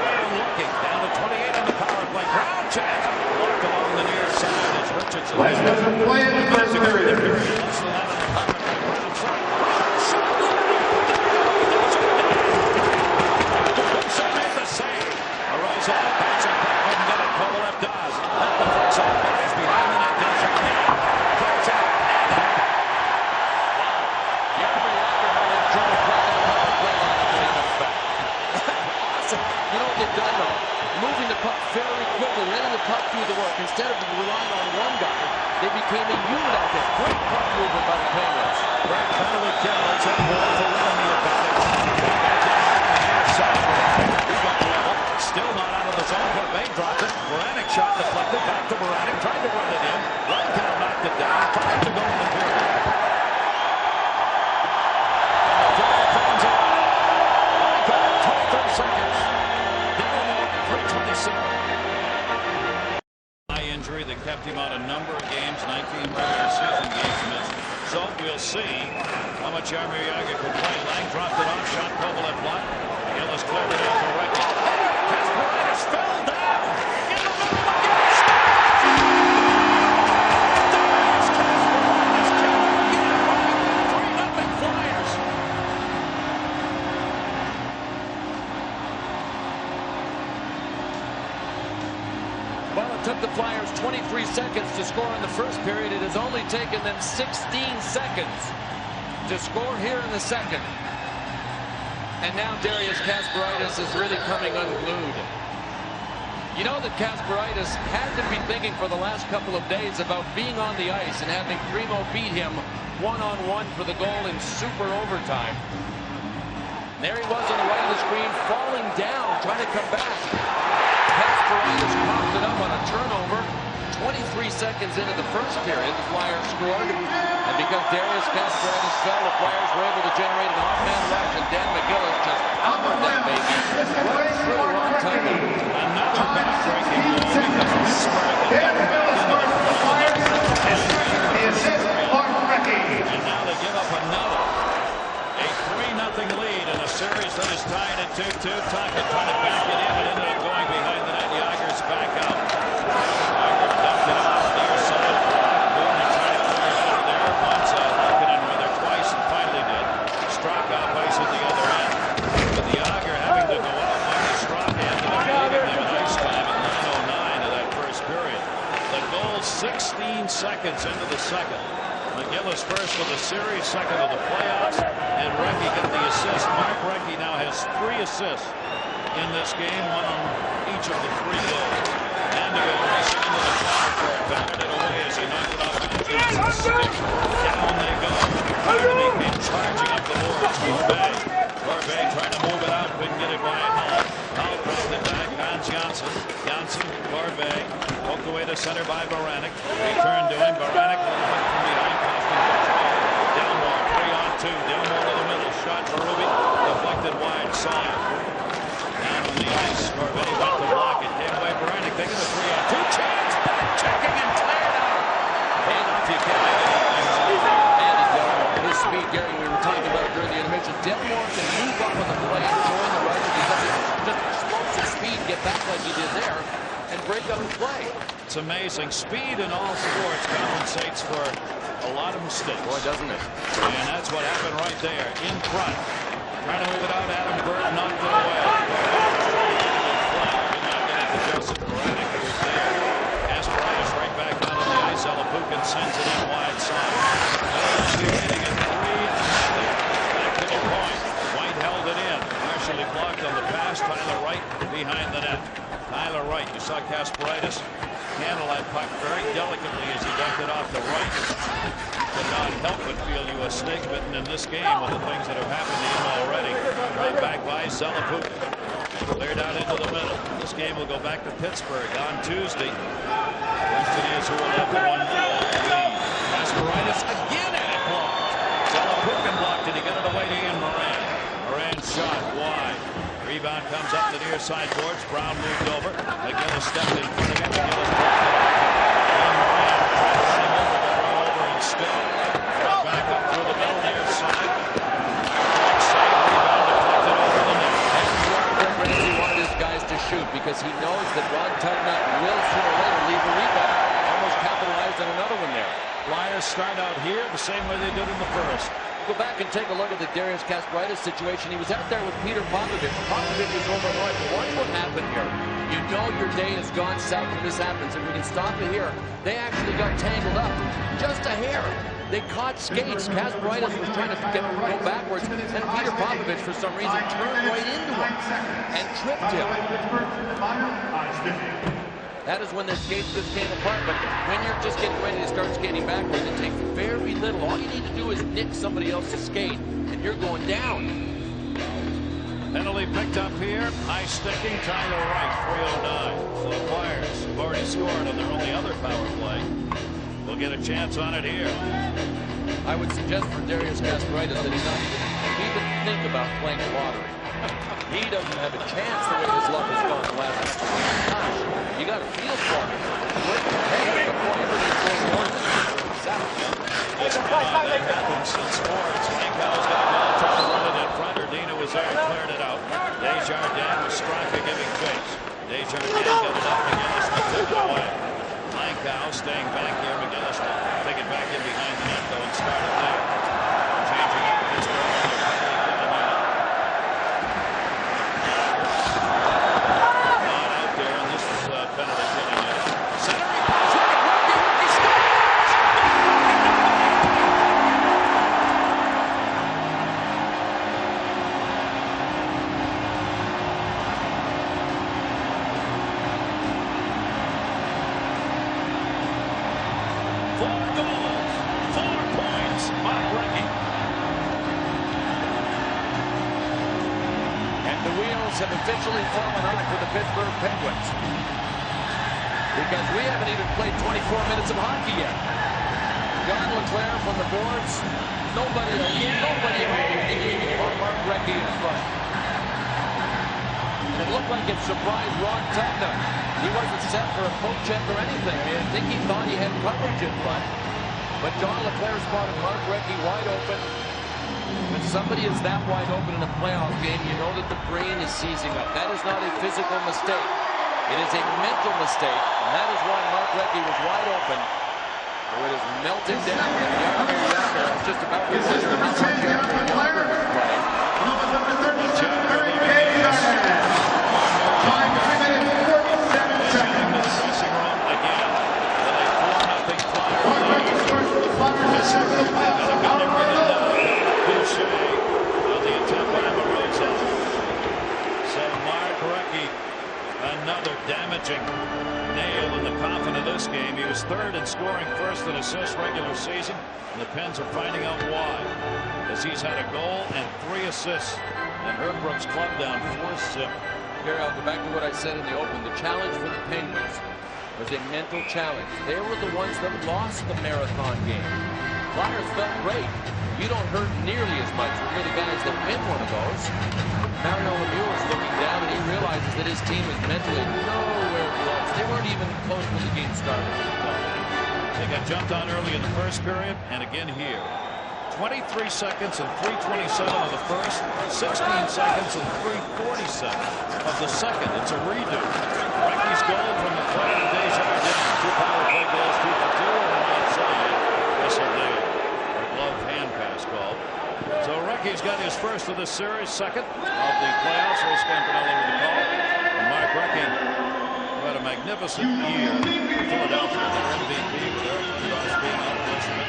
Brown looking. Down to 28 on the power play. Brown chance. Locked along the near side as Richardson. Last doesn't play in the first period. Less than that on the power play. Brown shot. Shot. Made the save. Morozov backs it back. Couldn't get it. Kovalev does. That defense on guys behind the net. Does it again. Clears out. Jaromir Jagr will try to play on the power play line when he comes back. Awesome. You know what they've done though? Moving the puck very quickly, letting the puck do the work. Instead of relying on one guy, they became a unit out there. Great puck movement by the Penguins. Brett penalty kill. It's a ball for winning the advantage. Still not out of the zone. Corbett dropped it. Moranic shot deflected. Back to Moranic. Tried to run it in. Runkow knocked it down. Tried to go in the period. Fans are out. 23 seconds. Down 3:27. High injury that kept him out a number of games. 19 regular season games missed. So we'll see how much Jaromir Jagr can play. Lang dropped it off. Shot Kovalev blocked. Gillis cleared it out for Recchi. Kasparaitis fell down in the middle of the ice. Darius Kasparaitis killed again. 3-0 Flyers. Well, it took the Flyers 23 seconds to score in the first period. It has only taken them 16 seconds to score here in the second. And now Darius Kasparaitis is really coming unglued. You know that Kasparaitis had to be thinking for the last couple of days about being on the ice and having Primo beat him one-on-one for the goal in super overtime. There he was on the right of the screen, falling down, trying to come back. Kasparaitis popped it up on a turnover. 23 seconds into the first period, the Flyers scored. And because Darius Kasparaitis fell, the Flyers were able to generate an off-man rush, and Dan McGillis just powered that baby right through on time. Another back-breaking goal because of Dan McGillis scores for the Flyers. The assist, Mark Recchi. And now they give up another. A 3-0 lead in a series that is tied at 2-2. Tocchet trying to back it in, but ended up going behind the net. Jagger's back out. Jagger dumped it off near side. Gordon tried to clear it out of there once. Looked at him twice and finally did. Straka ice at the other end. But the Jagger having to go out like the Straka ended up leaving them an ice time at 9:09 of that first period. The goal 16 seconds into the second. McGillis first with the series, second of the playoffs, and Recchi got the assist. Mark Recchi now has 3 assists in this game, 1 on each of the 3 goals. Andigo racing into the corner for it, batted it away as he knocked it off the stick. Down they go. Harmony came charging up the boards. Corbett trying to move it out, couldn't get it by Hull. Hull dropped it back, Hans Janssen. Janssen, Corbett, poked away to center by Baranek. Return to him. Baranek a little bit from behind. Delmore 3-on-2. Delmore to the middle. Shot for Ruby. Deflected wide side. Down on the ice. Corbetti went to block it. Came away. Baranek taking the 3-on-2 chance. Back checking and cleared out. And off you can. And his speed, Gary, we were talking about during the intermission. Delmore can move up on the play and join the right. He's got just explosive speed. Get back like he did there. And break up the play. It's amazing. Speed in all sports compensates for a lot of mistakes. Boy, doesn't it? And that's what happened right there in front. Trying to move it out. Adam Bird knocked it away. Did not get it to Joseph Baranek, who was there. Kasparaitis right back onto the ice. Alapukin sends it in wide side. Hitting it 3-0. Back to the point. White held it in. Partially blocked on the pass. Tyler Wright behind the net. Tyler Wright, you saw Kasparaitis handle that puck very delicately as he dumped it off the right. Could not help but feel you a snake bitten in this game with the things that have happened to him already. Brought back by Zalapukin. Cleared out into the middle. This game will go back to Pittsburgh on Tuesday. Question is who will have the 1-0 lead. Kasparaitis again at it blocked. Zalapukin blocked it. He got it away to Ian Moran. Moran shot wide. Rebound comes up the near side boards. Brown moved over. McGillis stepped in front of him. McGillis blocked it off. And Moran tried to run him over, got run over instead. Back up through the middle near side. Right side rebound deflected over the net. And he wanted his guys to shoot because he knows that Ron Tugnutt will sooner or later leave a rebound. Almost capitalized on another one there. Flyers start out here the same way they did in the first. Go back and take a look at the Darius Kasparaitis situation. He was out there with Peter Popovich. Popovich was over north. Watch what happened here. You know your day has gone south when this happens, and we can stop it here. They actually got tangled up just a hair. They caught skates. Kasparaitis was trying to go backwards, and Peter Popovich, for some reason, turned right into him and tripped him. That is when the skates just came apart. But when you're just getting ready to start skating backwards, it takes very little. All you need to do is nick somebody else's skate, and you're going down. Penalty picked up here. High sticking. Tyler Wright, 3:09. The Flyers have already scored on their only other power play. We'll get a chance on it here. I would suggest for Darius Kasparaitis that he not even think about playing the lottery. He doesn't have a chance the way his luck has gone the last gosh, you got to feel for him. Hey, the point for these four points. That happens in sports. Lankow's got a ball, tried to run it in front. Erdina was there, cleared it out. Desjardins with Straka giving chase. Desjardins got it up. McGillis took it away. Lankow staying back here. McGillis take it back in behind the net though and start it there. Changing up Pittsburgh. Have officially fallen on for the Pittsburgh Penguins because we haven't even played 24 minutes of hockey yet. John LeClair from the boards. Nobody on Mark Recchi in front. And it looked like it surprised Ron Tugnutt. He wasn't set for a poke check or anything. I think he thought he had coverage in front. But John LeClair spotted Mark Recchi wide open. When somebody is that wide open in a playoff game, you know that the brain is seizing up. That is not a physical mistake. It is a mental mistake. And that is why Mark Recchi was wide open. It is melting down. And the Army out there is just about to consider how much after the Army was playing. Number 37, Barry Davis. Time 3 minutes, 47 seconds. Dressing room again. With a 4-0 Flyers Mark Recchi scores for the Flyers in the playoffs. Boucher on the attempt by Moroza. So Mark Recchi, another damaging nail in the coffin of this game. He was third in scoring, first in assists regular season, and the Pens are finding out why, as he's had a goal and 3 assists, and Herbrooks clubbed down 4-0. Here, I'll go back to what I said in the open. The challenge for the Penguins was a mental challenge. They were the ones that lost the marathon game. Flyers felt great. You don't hurt nearly as much when you're the guys that win one of those. Mario Lemieux is looking down, and he realizes that his team is mentally nowhere close. They weren't even close when the game started. They got jumped on early in the first period, and again here. 23 seconds and 3:27 of the first, 16 seconds and 3:47 of the second. It's a redo. Recchi's goal from the play of Desjardins did 2 power play goals, 2 for 2 on the outside. Whistle there. A glove hand pass call. So Recchi's got his first of the series, second of the playoffs. Ray Scampanelli with the call. And Mark Recchi, who had a magnificent year in Philadelphia, their MVP with Eric Lindros being out of instrument.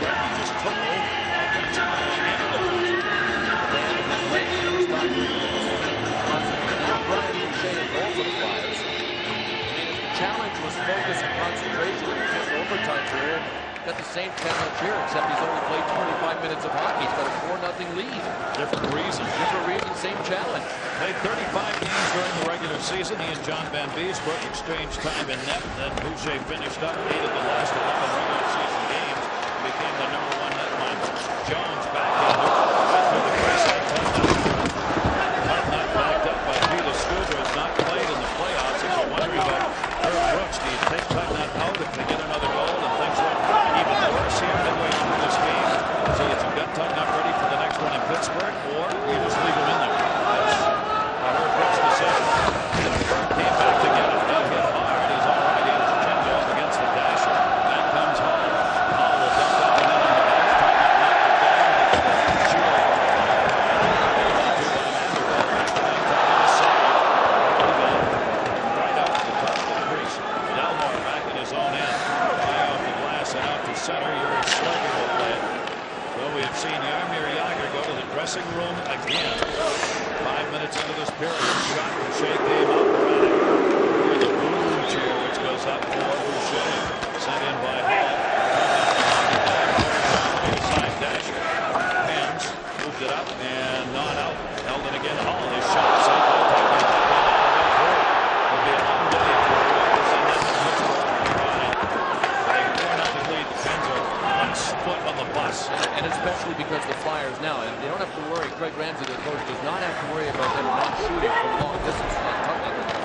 Recchi just took over. The challenge was focus and concentration in this overtime period. Got the same challenge here, except he's only played 25 minutes of hockey. He's got a 4-0 lead. Different reason, same challenge. Played 35 games during the regular season. He and John Van Beesbrook exchanged time in net. Then Boucher finished up 8 of the last 11 regular season games. Became the #1 netman. Jones back in through the press. Not backed up by Peter Studer. Has not played in the playoffs. If you're wondering about Herb Brooks, do you take Tugnutt out if they get another goal and things went even worse here midway through this game? So if you've got Tugnutt ready for the next one in Pittsburgh, or you just leave him in there. That's Herb Brooks' decision. Berg came back to get him. Got hit hard. He's all right. He has a change off against the dasher. Back comes Hall. Hall will dump up and then on the bench. Center, your Schlegel will play it. So we have seen Jaromir Jagr go to the dressing room again. 5 minutes into this period, shot Boucher came up with a boom chair, which goes up for Boucher. Sent in by Hall. Side dasher. Hands moved it up and not out. Held it again. Hall, his shot. Will be a long day for foot on the bus. And especially because the Flyers now, and they don't have to worry, Craig Ramsey, their coach, does not have to worry about them not shooting from long distance.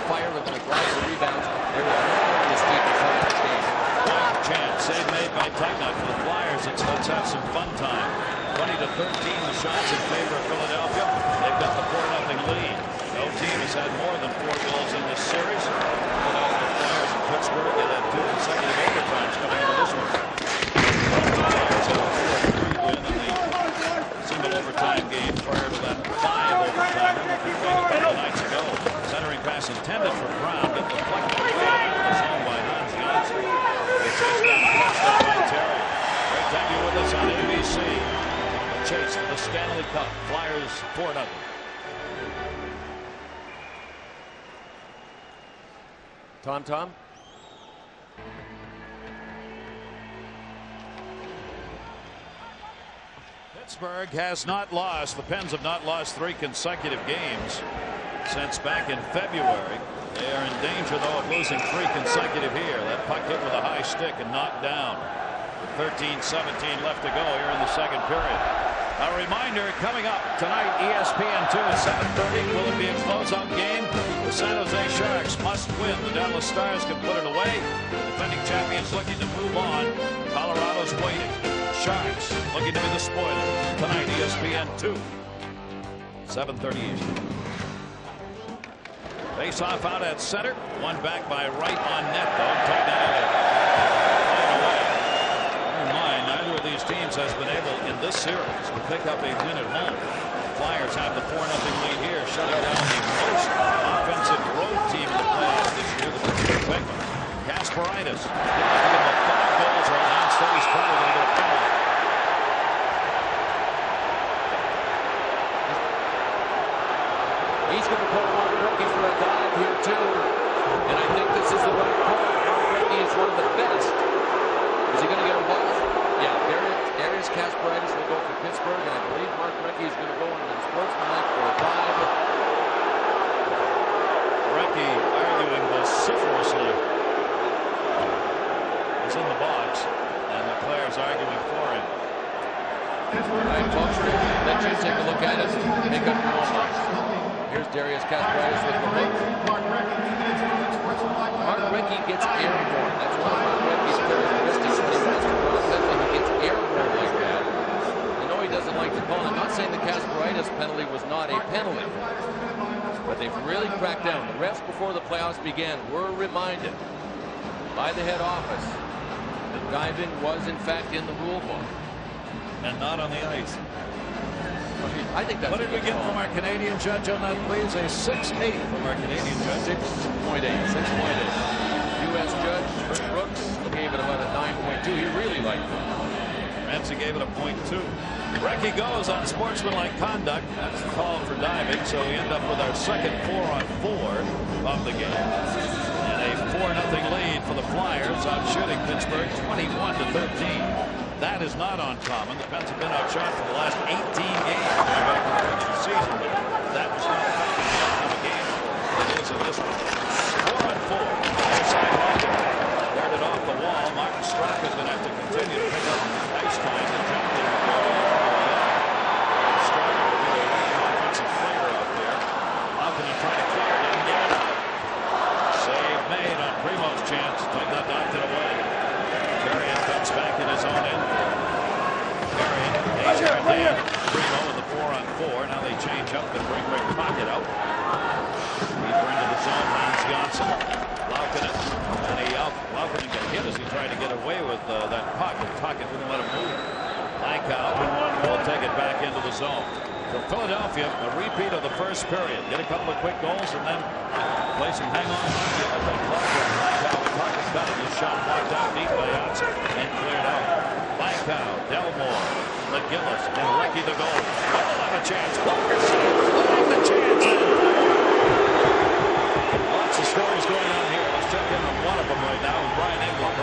Fire with the grab the rebounds. They were going to steep in front of this game. Chance, save made by Tugnutt for the Flyers. Let's have some fun time. 20-13, the shots in favor of Philadelphia. They've got the 4-0 lead. No team has had more than 4 goals in this series. Philadelphia Flyers and Pittsburgh have had 2 consecutive overtimes coming into this one. Win in the single overtime game prior to that 5 overtime a couple nights ago. Centering pass intended for Brown, but deflected away by Hans Janssen. It's just down by Terry. Great to have you with us on ABC. The chase for the Stanley Cup. Flyers 4-0. Tom. Pittsburgh has not lost. The Pens have not lost 3 consecutive games since back in February. They are in danger, though, of losing 3 consecutive here. That puck hit with a high stick and knocked down. With 13-17 left to go here in the second period. A reminder coming up tonight, ESPN2 at 7:30. Will it be a closeout game? The San Jose Sharks must win. The Dallas Stars can put it away. The defending champions looking to move on. Colorado's waiting. Sharks looking to be the spoiler. Tonight, ESPN2. 7:30 Eastern. Face off out at center. One back by right on net, though. Tugnutt neither of these teams has been able in this series to pick up a win at home. Flyers have the 4-0 lead here, shutting down the most offensive road team in the playoffs this year, the Pittsburgh Penguins. Kasparaitis give him 5 goals right now. Instead, he's probably going to get a penalty. He's going to put one rookie for a dive here, too. And I think this is the right call. Mark Recchi is one of the best. Is he going to get involved? Yeah, Darius Kasparaitis will go for Pittsburgh, and I believe Mark Recchi is going to go on the sportsmanlike for a dive. Recchi arguing vociferously is in the box, and the players arguing for him. All right, folks, let you take a look at it. Make up your own mind. Here's Darius Kasparaitis with the hook. Mark Recchi gets airborne. That's one of Mark Recchi's characteristics. When he wants to draw a penalty, he gets airborne like that. You know he doesn't like to call it. I'm not saying the Kasparaitis penalty was not a penalty, but they've really cracked down. The refs before the playoffs began were reminded by the head office that diving was in fact in the rule book. And not on the ice. I think that's what did we get from our Canadian judge on that, please? A 6.8 from our Canadian judge. 6.8. U.S. judge Chris Brooks gave it about a 9.2. He really liked it. Ramsey gave it a 0.2. Recchi goes on sportsmanlike conduct. That's the call for diving. So we end up with our second 4-on-4 of the game. And a 4-0 lead for the Flyers, outshooting Pittsburgh 21-13. That is not uncommon. The Pens have been outshot for the last 18 games back in the regular season. That was not affecting the outcome of the game. It is in this one. 4-on-4. Outside Malkin. Cleared it off the wall. Martin Straka is going to have to continue to pick up ice time to jump in. Straka will be the leading offensive player out there. Malkin to try to clear it. Didn't get it out. Save made on Primo's chance. But that knocked it away. Carrion comes back in his own end. Carrion, Primo in the 4-on-4. Now they change up and bring Rick Pocket out. Deeper into the zone, Hans Johnson. Laukinen, and Laukinen got hit as he tried to get away with that puck. The Pocket wouldn't let him move. Langkow will take it back into the zone. So Philadelphia, a repeat of the first period. Get a couple of quick goals and then play some hang-on hockey at the clock. Langkow, the Pocket got it. The shot blocked out deep by Johnson and cleared out. Langkow, Delmore, McGillis, and Recchi the goal. Will have a chance. Wilkerson, the chance. Lots of stories going on here. Let's check in on one of them right now with Brian England.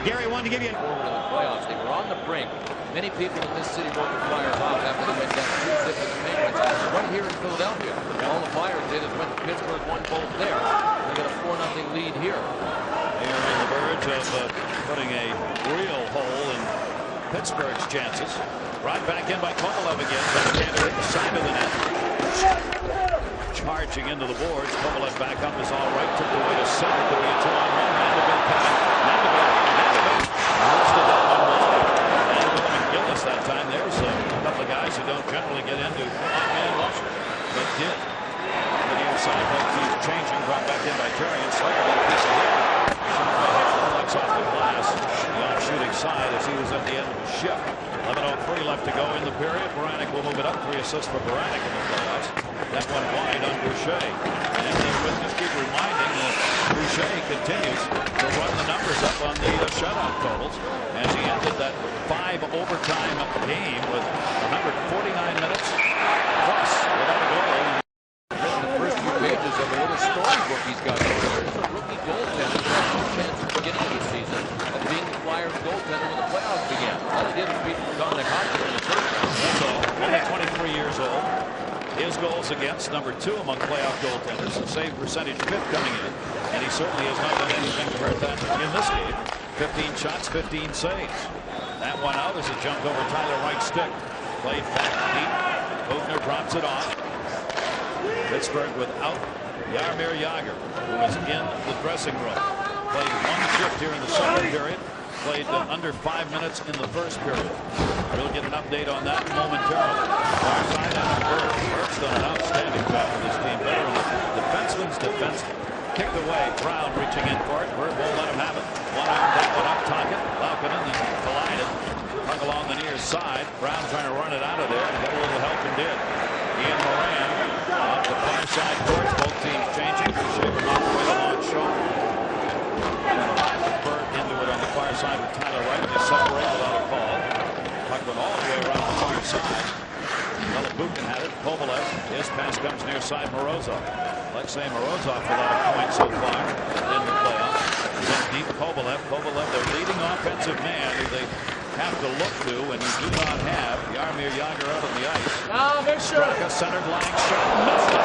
Gary, wanted to give you forward in the playoffs. They were on the brink. Many people in this city wrote the Flyers off after they went down 2-0 to the Penguins. Right here in Philadelphia, all the Flyers did is went to Pittsburgh, won both there. They got a 4-0 lead here. They are on the verge of putting a real hole in Pittsburgh's chances. Brought back in by Kovalev again. Backhander at the side of the net. Charging into the boards. Kovalev back up is all right. Took away to center. Could be a 2-on-1. Mandeville coming. Mandeville. Listed up on one. Mandeville and Gillis that time. There's a couple of guys who don't generally get into on-man rushes, but did. On the near side, both teams changing. Brought back in by Terry and Slayer. Got a piece of hit. Shot by Hicks off the glass. The off-shooting side as he was at the end of his shift. 11:03 left to go in the period. Baranek will move it up. 3 assists for Baranek in the playoffs. That one wide on Boucher. And they will just keep reminding that Boucher continues to run the numbers up on the shutout totals as he ended that 5 overtime game with 149 minutes plus without a goal. Written the first few pages of a little storybook he's got over there. He's a rookie goaltender who had no chance at the beginning of the season of being the Flyers goaltender when the playoffs began. All he did was beat Dominic Hodgson in the first round. That's all. Only 23 years old. His goals against, number 2 among playoff goaltenders. The save percentage 5th coming in. And he certainly has not done anything to hurt that in this game. 15 shots, 15 saves. That one out as it jumped over Tyler Wright's stick. Played back deep. Bogner drops it off. Pittsburgh without Jaromir Jagr, who was in the dressing room. Played 1 shift here in the second period. Played under 5 minutes in the first period. We'll get an update on that momentarily. Far side after Bird. Bird's done an outstanding job for this team. Better than the defenseman's defense. Kicked away. Brown reaching in for it. Bird won't let him have it. One arm, that one up. Tocchet. Laukinen and collided. Hung along the near side. Brown trying to run it out of there and get a little help and did. Ian Moran up the far side court. Both teams changing. Shaver off the way to long shot. Bird into it on the far side with Tyler Wright. They separate without a call. Puck went all the way around the far side. Bukin had it. Kovalev. His pass comes near side Morozov. Alexei Morozov without a point so far in the playoffs. Deep Kovalev. Kovalev, their leading offensive man, who they have to look to, and you do not have Jaromir Jagr out on the ice. Now, make sure. Straka centered line shot. Missed it.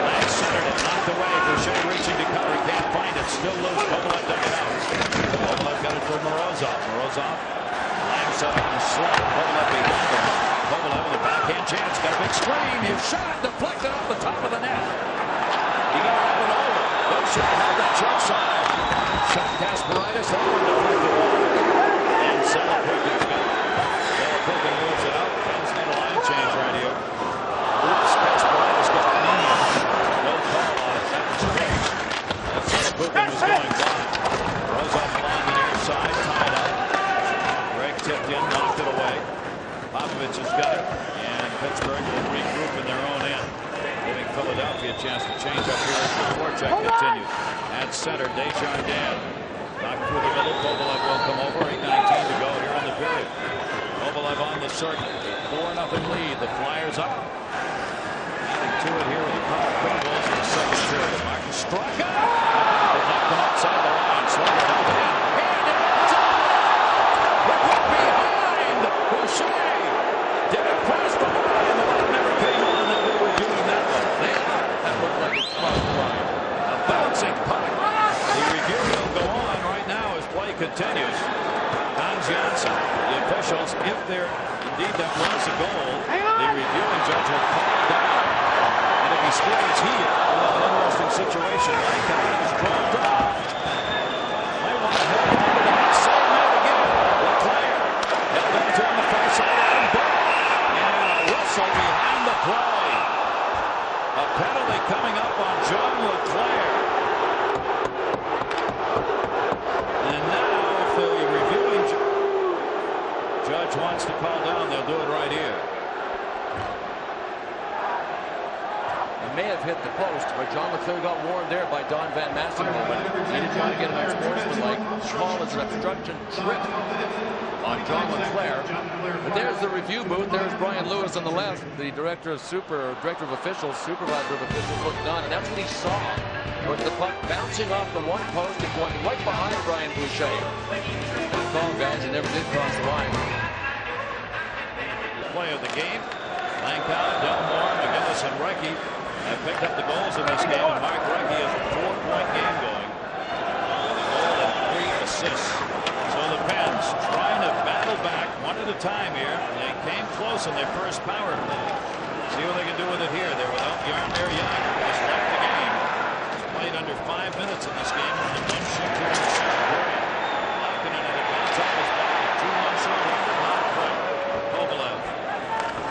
Lang centered it, knocked away. Boucher reaching to cover, can't find it. Still loose. Kovalev dug it out. Kovalev got it for Morozov. Morozov lines up and slap. Kovalev behind him. Kovalev with a backhand chance. Got a big screen. His shot deflected off the top of the net. He got it up and over. Boucher had that short side. Shot Kasparaitis. That one deflected wide. And Salapukin's got it. Salapukin moves it out. Fans need a line change right here. Oops, Kasparaitis got the knee. No call on it. That was great. Salapukin was going by. Morozov along the near side. Tied up. Greg tipped in. Knocked it away. Popovich has got it. And Pittsburgh will regroup in their own end, giving Philadelphia a chance to change up here as the forecheck continues. At center, Desjardins. Knocked through the middle. Kovalev will come over. 8:19 to go here in the period. Kovalev on the circle. 4-0 lead. The Flyers up. Adding to it here with a couple quick goals in the second period. Martin struck it. Did not come outside the line. Slung it out in. And it's on! We're put behind! Boucher did a cross by the line. The ball never came on, and they were doing that one. That looked like it crossed the line. A bouncing puck. The review will go on right now as play continues. Hans Janssen, the officials, if there indeed that was a goal, the reviewing judge will call it down. And if he scores here, we'll have an interesting situation. Like that is dropped off. Might want to hold on to that. Save that again. Leclerc held on to on the far side. And a whistle behind the play. A penalty coming up on John Leclerc. And now if the reviewing judge wants to call down, they'll do it right here. It may have hit the post, but John Leclerc got warned there by Don Van Massimo, but he didn't want to get an unsportsmanlike call as an obstruction trip on John Leclerc. But there's the review booth. There's Brian Lewis on the left, the director of officials, supervisor of officials looking on, and that's what he saw. With the puck bouncing off the one post and going right behind Brian Boucher. Good call, guys. He never did cross the line. Play of the game. Langkow, Delmore, McGinnis, and Recchi have picked up the goals in this game, and Mark Recchi has a 4-point game going with a goal and 3 assists. So the Pens trying to battle back one at a time here. They came close in their first power play. See what they can do with it here. They're without Jaromir Jagr. He's left the game. He's played under 5 minutes in this game. Only one shift here in the second period. Lackinen had a bounce off his body. 2-1 short-handed, not quick. Kovalev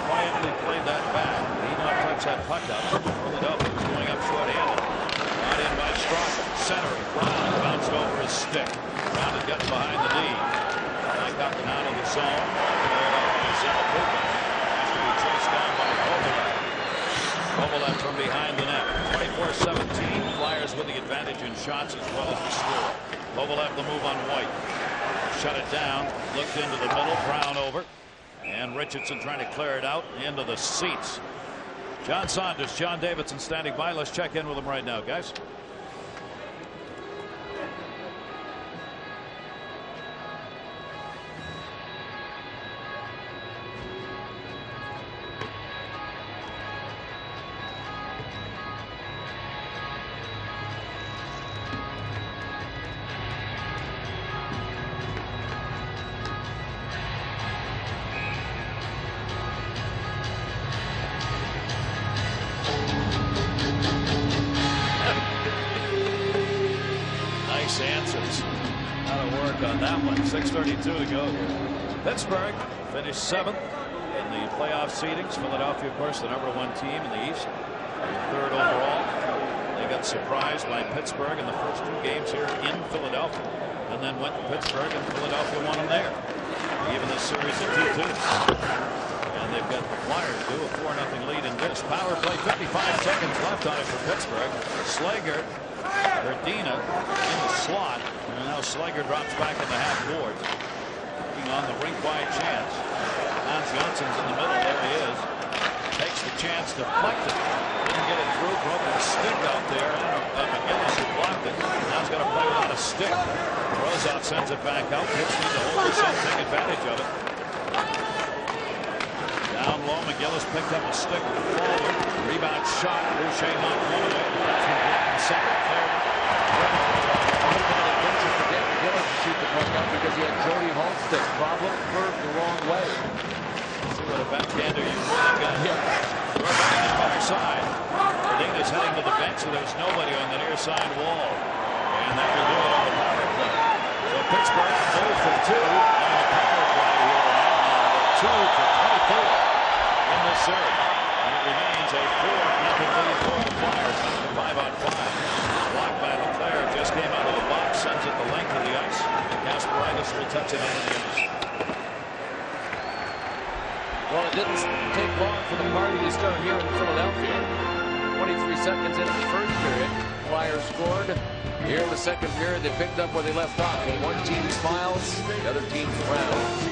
quietly played that back. He did not touch that puck up. Philadelphia was going up short-handed. Brought in by Straka. Centering. Brown bounced over his stick. Brown had gotten behind the knee. Back up and out of the zone. Cleared off by Salapukin. Has to be chased down by Kovalev. Kovalev from behind the net. 24-17. Flyers with the advantage in shots as well as the score. Kovalev the move on White. Shut it down. Looked into the middle. Brown over. And Richardson trying to clear it out into the seats. John Saunders, John Davidson standing by. Let's check in with them right now, guys. Answers. Out of work on that one. 6:32 to go here. Pittsburgh finished 7th in the playoff seedings. Philadelphia, of course, the #1 team in the East. 3rd overall. They got surprised by Pittsburgh in the first 2 games here in Philadelphia, and then went to Pittsburgh, and Philadelphia won them there. Even this series of 2-2. And they've got the Flyers do a 4-0 lead in this. Power play, 55 seconds left on it for Pittsburgh. Slager, Verdina in the slot, and now Slager drops back in the half boards. Looking on the rink-wide chance. Hans Jansson's in the middle. There he is. Takes the chance, deflected. Didn't get it through. Broke a stick out there. McGinnis who blocked it. Now he's got to play without a stick. Morozov sends it back out. Pitts needs to hold this in, take advantage of it. Down low. McGillis picked up a stick forward. Rebound shot. Boucher knocked one away. That's from blocked second. McGillis to shoot the puck out because he had Jody Halstead. Problem curved the wrong way. See what a backhander you really got. We're back on the far side. Verdina's heading to the bench, so there's nobody on the near side wall. And that will do it on the power play. So Pittsburgh 0 for 2 on the power play here. And 2 for 24 in this series. And it remains a 4-0 lead for the Flyers after 5-on-5. Blocked by Leclerc. Just came out of the box. Sends it the length of the ice. Kasparaitis will touch it on the ice. Well, it didn't take long for the party to start here in Philadelphia. 23 seconds into the first period. Flyers scored. Here in the second period, they picked up where they left off. When one team smiles, the other team frowns.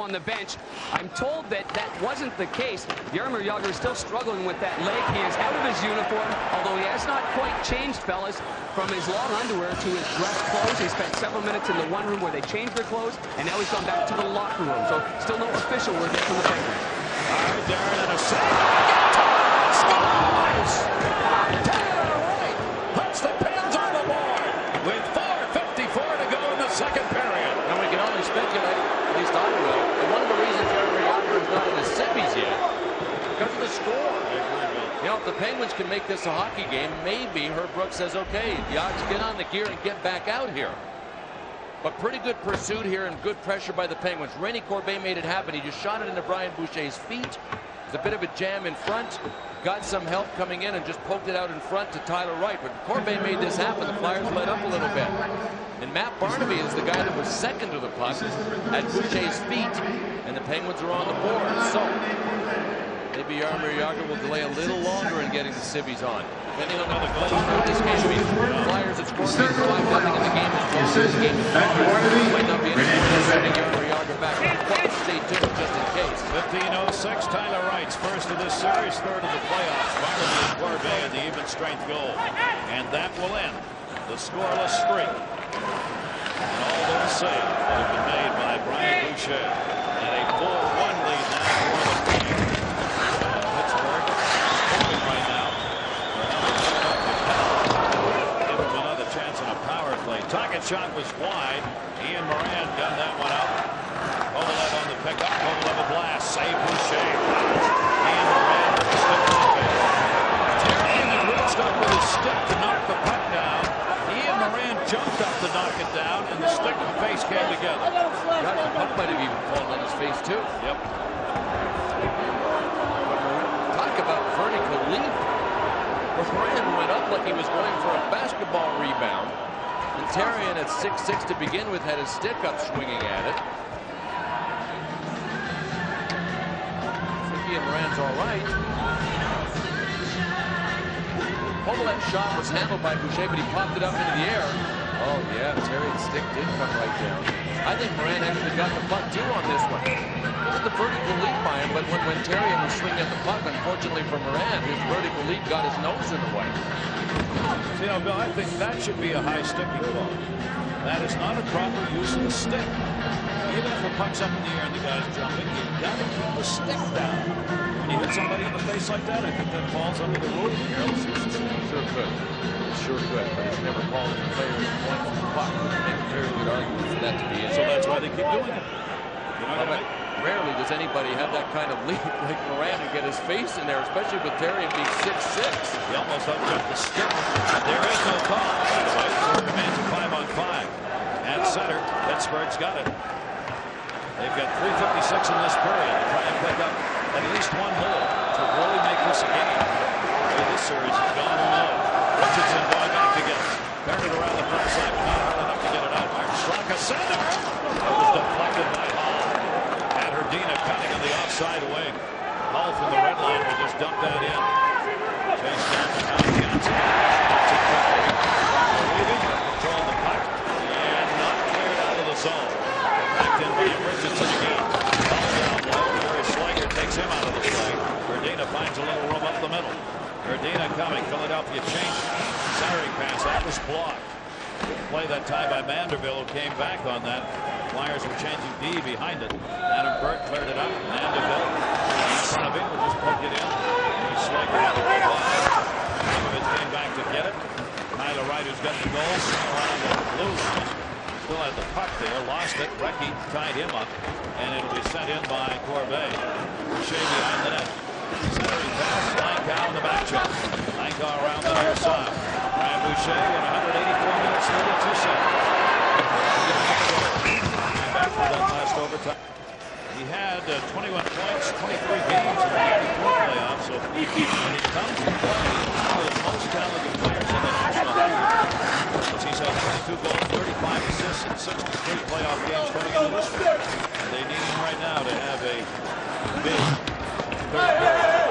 On the bench, I'm told that that wasn't the case. Jaromir Jagr is still struggling with that leg. He is out of his uniform, although he has not quite changed, fellas, from his long underwear to his dress clothes. He spent several minutes in the one room where they changed their clothes, and now he's gone back to the locker room. So still no official word yet from the Penguins. All right, Darren, and a save. Scores! Taylor White puts the Pens on the board with 4:54 to go in the second period. And we can only speculate, at least I will, and one of the reasons Jaromir Jagr is not in the semis yet, because of the score. You know, if the Penguins can make this a hockey game, maybe Herb Brooks says, okay, Jagr, get on the gear and get back out here. But pretty good pursuit here and good pressure by the Penguins. Rene Corbet made it happen. He just shot it into Brian Boucher's feet. There's a bit of a jam in front. Got some help coming in and just poked it out in front to Tyler Wright. But Corbet made this happen. The Flyers let up a little bit. And Matt Barnaby is the guy that was second to the puck at Boucher's feet. And the Penguins are on the board. So maybe Jaromir Jagr will delay a little longer in getting the civvies on. Depending on how the play through this game, the Flyers had scored 5-0 in the game. This game is might not be interesting in Jaromir Jagr back. But stay tuned just in case. 15:06. Tyler Wright's first of this series, third of the playoffs. Barnaby and Corbet in the even strength goal. And that will end the scoreless streak. And all those saves have been made by Brian Boucher. And a 4-1 lead now for the Penguins. Pittsburgh hoping right now. Give him another chance on a power play. Target shot was wide. Ian Moran gunned that one out. Kovalev on the pickup. Kovalev a blast. Save Boucher. Ian Moran with the stick on the face. Terry then reached up with his stick to knock the puck down. Ian Moran jumped up to knock it down, and the stick and face came together. Gosh, the puck might have even fallen on his face too. Yep. Talk about vertical leap. Moran went up like he was going for a basketball rebound. And Therrien at 6'6" to begin with had his stick up swinging at it. Ian Moran's all right. Kovalev's shot was handled by Boucher, but he popped it up into the air. Oh, yeah, Therrien's stick did come right down. I think Moran actually got the puck, too, on this one. This is the vertical leap by him, but when Therrien was swinging at the puck, unfortunately for Moran, his vertical leap got his nose in the way. You know, Bill, I think that should be a high sticking call. That is not a proper use of the stick. Even if the puck's up in the air and the guy's jumping, you've got to keep the stick down. When you hit somebody in the face like that, I think that falls under the rule. Sure could. It sure could, but it's never called in the player point from the puck. It makes a very good argument for that to be in. So that's why they keep doing it. You know what I mean? Rarely does anybody have that kind of leap like Moran and get his face in there, especially with Therrien being 6'6". He almost outjumped the stick. There is no call, by the way. So it remains a 5-on-5. At center, Pittsburgh's got it. They've got 3:56 in this period to try and pick up at least one more to really make this a game. The way this series has gone, who knows? Richardson going back to get it. Turned it around the front side, but not hard enough to get it out. Straka center. It was deflected by Hall. And Herdina cutting on the offside wing. Hall from the red line will just dump that in. Chase down to Tommy Johnson. Leaving, control the puck, and not cleared out of the zone. Backed in by Richardson again. Ball down low. Barry Slager takes him out of the play. Herdina finds a little room up the middle. Herdina coming. Philadelphia changing. Centering pass. That was blocked. play that time by Manderville, who came back on that. Flyers were changing D behind it. Adam Burt cleared it up. Manderville in front of him will just poke it in. And Slager had to go wide. Ivovich came back to get it. Tyler Ryder's got the goal. Around the blue line. Still had the puck there. Lost it. Recchi tied him up. And it'll be sent in by Corbeil. Shea behind the net. Centering pass. Langkow on the back check. Langkow around the near side. Brian Boucher in 184 minutes, 32 seconds. Back for that last overtime. He had 21 points, 23 games in the 94 playoffs. So when he comes to play, he's one of the most talented players in the National League. He's had 22 goals, 35 assists, and 63 playoff games coming into this one. And they need him right now to have a big third period.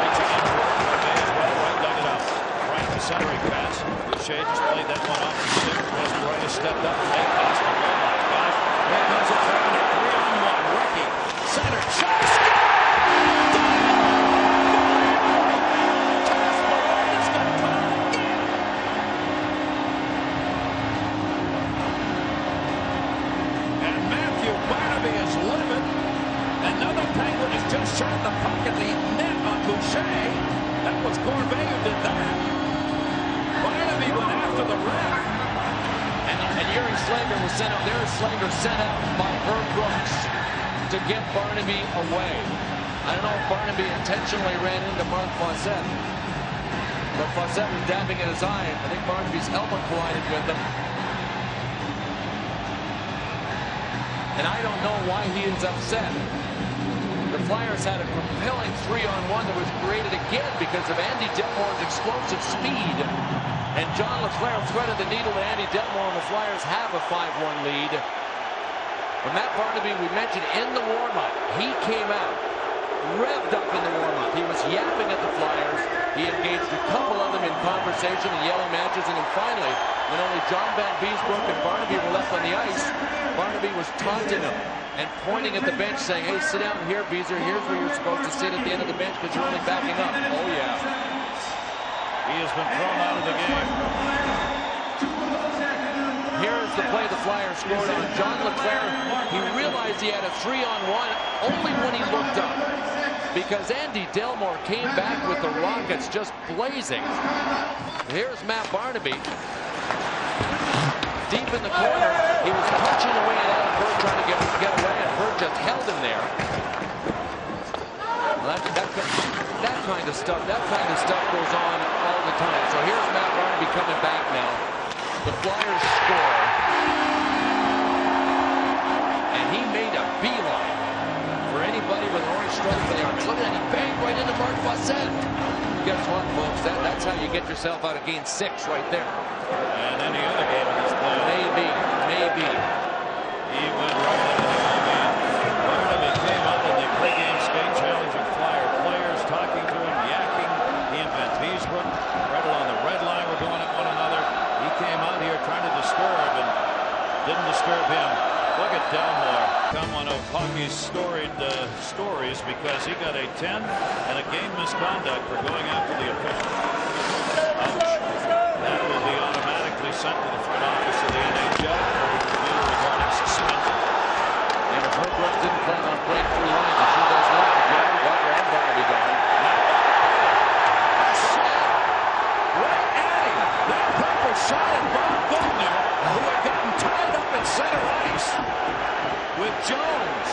Reaching in for Corbeil as well. Right dug it out. Right to centering pass. Boucher just played that one off. Right stepped up and made pass. Oh my gosh. Here comes a throw. 3-on-1. Recchi. Center. Shot. And Matthew Barnaby is livid. Another Penguin has just shot the puck at the net on Boucher. That was Corbeil who did that. Barnaby went after the ref. And Yuri Slager was sent out. There's Slager sent out by Herb Brooks to get Barnaby away. I don't know if Barnaby intentionally ran into Mark Fawcett. But Fawcett was dabbing at his eye. I think Barnaby's helmet collided with him. And I don't know why he is upset. The Flyers had a compelling 3-on-1 that was created again because of Andy Delmore's explosive speed. And John LeClair threaded the needle to Andy Delmore, and the Flyers have a 5-1 lead. But Matt Barnaby, we mentioned in the warm-up, he came out, revved up in the warm-up. He was yapping at the Flyers. He engaged a couple of them in conversation and yelling matches, and then finally, when only John Van Beesbrook and Barnaby were left on the ice, Barnaby was taunting him and pointing at the bench saying, hey, sit down here, Beezer. Here's where you're supposed to sit at the end of the bench because you're only backing up. Oh, yeah. He has been thrown out of the game. Here's the play the Flyers scored on. John LeClair, he realized he had a 3-on-1 only when he looked up because Andy Delmore came back with the Rockets just blazing. Here's Matt Barnaby. Deep in the corner, he was punching away at Adam Bird trying to get away, and Bird just held him there. Well, that kind of stuff goes on all the time. So here's Matt Barnaby coming back now. The Flyers score, and he made a beeline for anybody with orange stripes for the arms. Look at that, he banged right into Mark Fawcett. Guess what, folks? That's how you get yourself out of game 6 right there. And any other game in this play. Maybe. He went right into the whole game. Barnaby came out in the pregame skate challenging Flyer players, talking to him, yakking. He and Van Beesbrook, right along the red line, were going at one another. He came out here trying to disturb and didn't disturb him. Look at Delmore. Come one of hockey's storied stories because he got a 10 and a game misconduct for going after the official. Ouch. That will be automatically sent to the front office of the NHL for review regarding suspension. And if Herb Brooks didn't plan on playing 3 lines, he sure does not. Walker and Barnaby gone. Right at him. That purple shot at Bob Gugner, who had gotten tied up at center ice with Jones.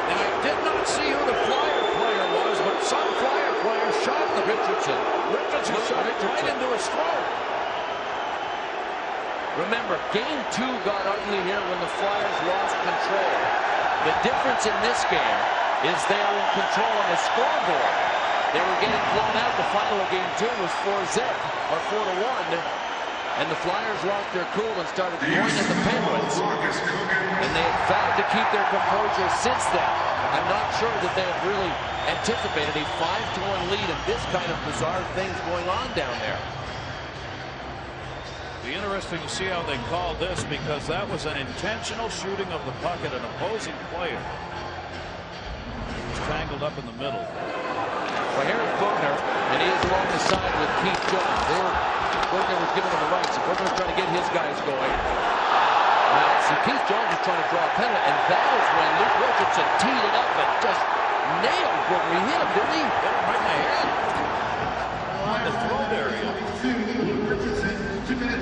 And I did not see who the Flyer player was, but some Flyer player shot the Richardson. Richardson shot it right into his throat. Remember, game 2 got ugly here when the Flyers lost control. The difference in this game is they are in control on the scoreboard. They were getting blown out. The final of game 2 was 4-0 or 4-1. And the Flyers lost their cool and started pointing at the Penguins. And they have vowed to keep their composure since then. I'm not sure that they have really anticipated a 5-1 lead and this kind of bizarre things going on down there. Be interesting to see how they call this because that was an intentional shooting of the puck at an opposing player. He's tangled up in the middle. Well, here's Bugner. And he is along the side with Keith Jones. Bogner was giving him the rights. So Bogner was trying to get his guys going. Now, see, Keith Jones was trying to draw a penalty, and that is when Luke Richardson teed it up and just nailed Bogner. He hit him, didn't he? Hit him right in the head. On the throat area.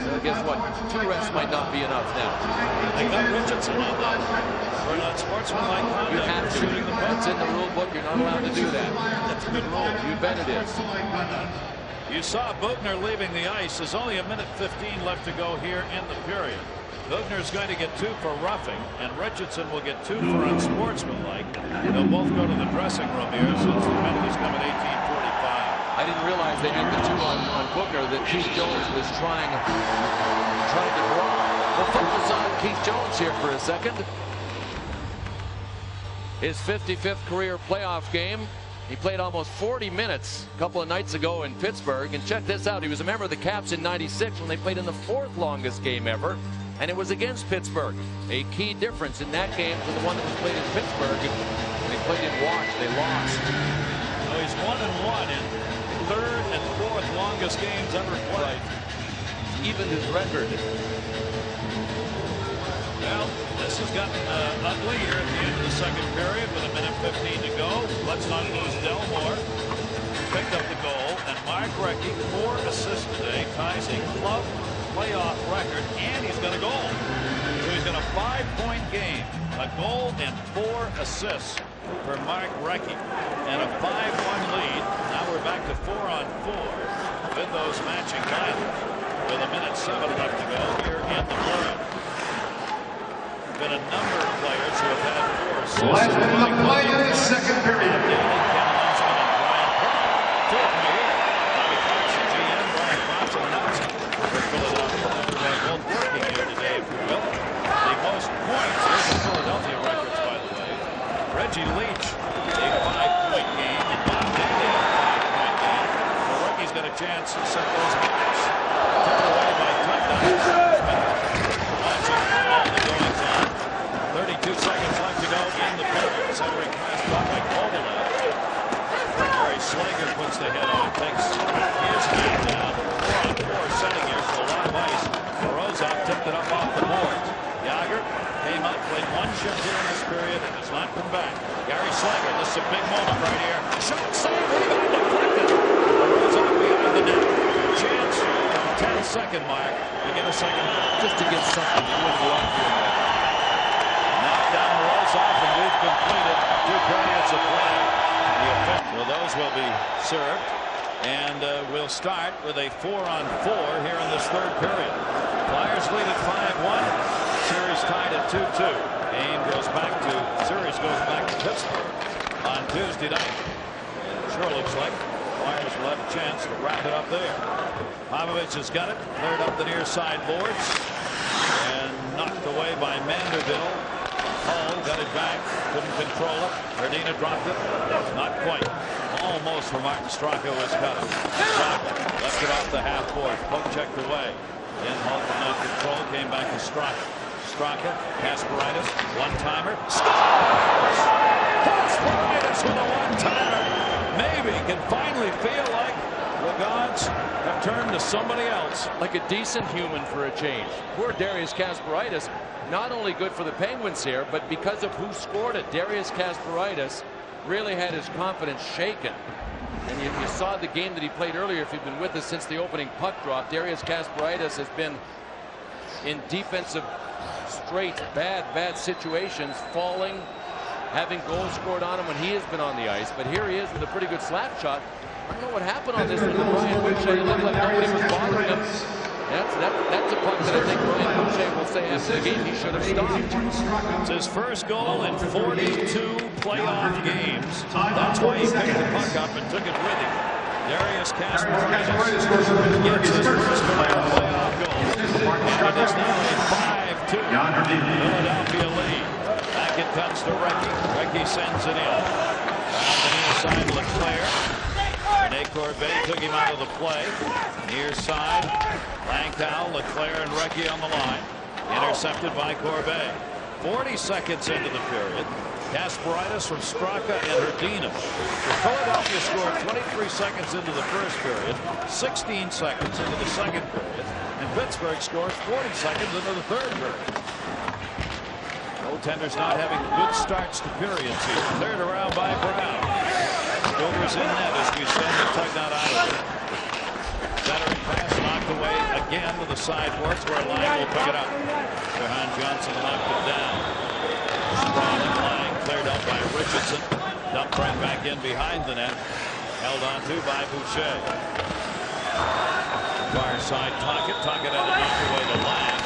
So guess what? 2 rests might not be enough now. They got Richardson on that. For not sportsmanlike conduct. You have to. Shooting the It's in the rule book. You're not allowed to do that. That's a good rule. You bet it is. You saw Bogner leaving the ice. There's only 1:15 left to go here in the period. Bogner's going to get 2 for roughing, and Richardson will get 2 for unsportsmanlike. They'll both go to the dressing room here since the penalties come at 18:45. I didn't realize they did the 2 on Bogner that Keith Jones was trying to draw. We'll focus on Keith Jones here for a second. His 55th career playoff game. He played almost 40 minutes a couple of nights ago in Pittsburgh. And check this out. He was a member of the Caps in '96 when they played in the 4th longest game ever. And it was against Pittsburgh. A key difference in that game to the one that was played in Pittsburgh. When they played in Wash, they lost. So he's 1-1 in 3rd and 4th longest games ever played. Right. Even his record. Well, this has gotten ugly here at the end of the second period with 1:15 to go. Let's not lose Delmore. Picked up the goal, and Mark Recchi, 4 assists today, ties a club playoff record, and he's got a goal. So he's got a 5-point game, a goal and 4 assists for Mark Recchi, and a 5-1 lead. Now we're back to 4-on-4 with those matching lineups with 1:07 left to go here in the period. Been a number of players who have had 4 assists. Last in the play in the second period. Reggie Leach, a 5-point game, and Bob Daly, a 5-point game. So Reggie's got a chance to set those marks. Took away by Tundra. Watching all the goings on. 32 seconds left to go in the period. Centering pass blocked by Kovalev. Gary Slager puts the head on, takes his hand down. 4-on-4 setting here for a lot of ice. Morozov tipped it up off the boards. Yager came up, played 1 shift here in this period, and has not come back. Gary Slager, this is a big moment right here. Shot, save, rebound, deflected. Morozov behind the net. Chance at the 10-second mark to get a second goal. Just to get something to win the locker room. Knocked down Morozov, and we've completed 2 periods of play. Well, those will be served, and we'll start with a 4-on-4 here in this 3rd period. Flyers lead at 5-1. Series tied at 2-2. Game goes back to Pittsburgh on Tuesday night. It sure looks like Flyers will have a chance to wrap it up there. Popovich has got it, cleared up the near side boards, and knocked away by Manderville. Hull got it back, couldn't control it. Verdina dropped it, not quite. Almost for Martin Straka was cut. Straka left it off the half board, poke checked away. Then Hull could not control, came back to Straka. Straka, Kasparaitis, one-timer, scores! Kasparaitis with a one-timer. Maybe can finally feel like the gods have turned to somebody else. Like a decent human for a change. Poor Darius Kasparaitis, not only good for the Penguins here, but because of who scored it. Darius Kasparaitis really had his confidence shaken. And you saw the game that he played earlier. If you've been with us since the opening puck drop, Darius Kasparaitis has been in defensive straight bad situations, falling, having goals scored on him when he has been on the ice. But here he is with a pretty good slap shot. I don't know what happened on this one to Brian Boucher. It looked like nobody was bothering him. That's a puck that I think Brian Boucher will say after the game he should have stopped. It's his first goal in 42 playoff games. That's why he picked the puck up and took it with him. Darius Kasparaitis gets his first playoff goal. And it is now a 5-2 Philadelphia lead. Back it comes to Recchi. Recchi sends it in. On the near side, Leclerc. Rene Corbet took him out of the play. Near side, Langkow, Leclerc, and Recchi on the line. Intercepted by Corbet. 40 seconds into the period, Kasparaitis from Straka and Hrdina. Philadelphia scored 23 seconds into the first period, 16 seconds into the second period, and Pittsburgh scores 40 seconds into the third period. Goaltenders not having good starts to periods here. Cleared around by Brown. Golders in net as we said, and tugged not out of it. Centering pass knocked away again to the sideboards where Lang will pick it up. Johan Johnson knocked it down. Strong and Lang cleared up by Richardson. Dumped right back in behind the net. Held on to by Boucher. Far side Tocchet. Tocchet had it knocked away to Lang.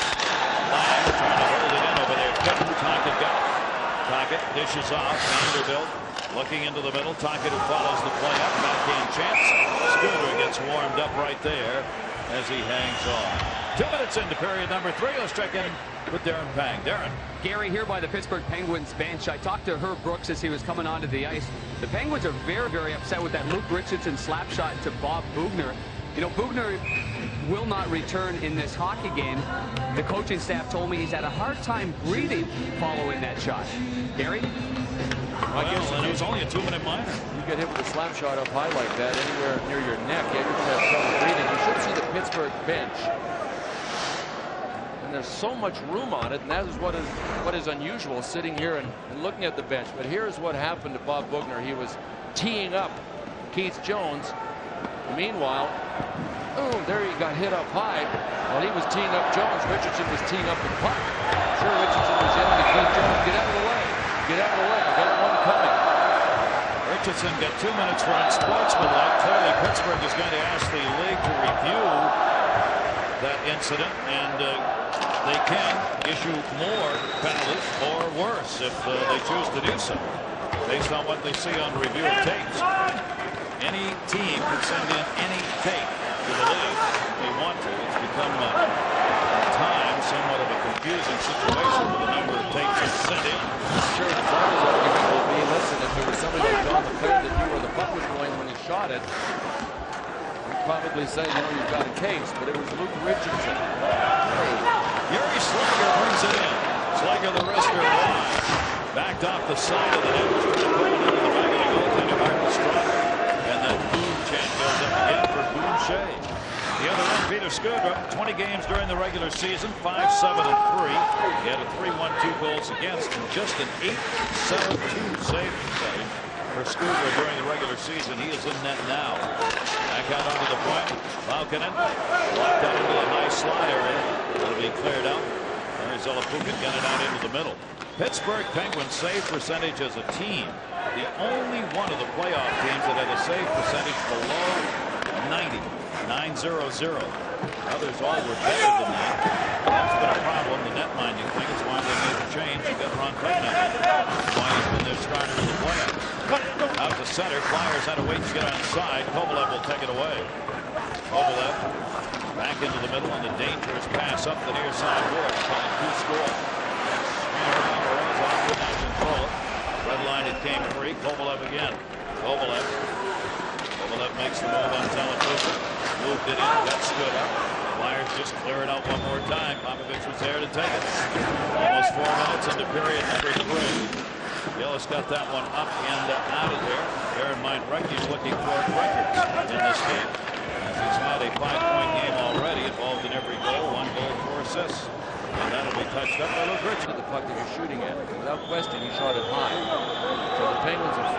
Lang trying to hold it in over there. Tocchet got it. Tocchet dishes off. Vanderbilt looking into the middle. Tocchet who follows the play up. Backhand chance. Scooter gets warmed up right there as he hangs on. 2 minutes into period number 3. Let's check in with Darren Pang. Darren. Gary here by the Pittsburgh Penguins bench. I talked to Herb Brooks as he was coming onto the ice. The Penguins are very, very upset with that Luke Richardson slap shot to Bob Boughner. You know, Boughner will not return in this hockey game. The coaching staff told me he's had a hard time breathing following that shot. Gary? I guess it was only a 2-minute minor. You get hit with a slap shot up high like that anywhere near your neck, you're going to have trouble breathing. You should see the Pittsburgh bench. And there's so much room on it, and that is what is unusual, sitting here and looking at the bench. But here's what happened to Bob Boughner. He was teeing up Keith Jones. Meanwhile, oh, there he got hit up high. While he was teeing up Jones, Richardson was teeing up the puck. Sure, Richardson was in to Keith Jones. Get out of the way. Get out of the way. I got one coming. Richardson got 2 minutes for unsportsmanlike. Clearly, Pittsburgh is going to ask the league to review that incident, and they can issue more penalties or worse if they choose to do so, based on what they see on review of tapes. Any team can send in any tape to the league if they want to. It's become at times somewhat of a confusing situation with the number of tapes that's sent in. I'm sure the farmer's argument will be, listen, if there was somebody like John McClair that knew where the puck was going when he shot it, you'd probably say, you know, you've got a case, but it was Luke Richardson. Yuri Slager brings it in. Slager, the wrister, wide. Backed off the side of the net. Put it into the back of the goaltender, Martin Straka. And then Boone chant goes up again for Boucher. The other end, Peter Skudra, 20 games during the regular season, 5-7-3. He had a 3-1-2 goals against and just an 8-7-2 save percentage for Skudra during the regular season. He is in net now. Back out onto the point. Laukkanen locked out into a high slot area. It'll be cleared out. There's Zalapukin got it out into the middle. Pittsburgh Penguins save percentage as a team. The only one of the playoff teams that had a save percentage below 90. 9-0-0. Others all were better than that. That's been a problem. The netminding thing is why they made the change. You got Ron Craignac. Why he's been their starter in the playoffs. Out to center. Flyers had to wait to get onside. Kovalev will take it away. Kovalev back into the middle on the dangerous pass up the near side boards. Calling 2 score. Alvarez off the net control. Red line, it came free. Kovalev again. Kovalev makes the move on Zalapukin. Moved it in, got stood up. Flyers just clear it out one more time. Popovich was there to take it. Almost 4 minutes into period number 3. Gillis got that one up and out of there. Bear in mind, Recchi's looking for records in this game, as he's had a 5-point game already, involved in every goal, 1 goal, 4 assists. And that'll be touched up by Luke Richardson. The puck that you're shooting at, without question, he shot it high. So the Penguins have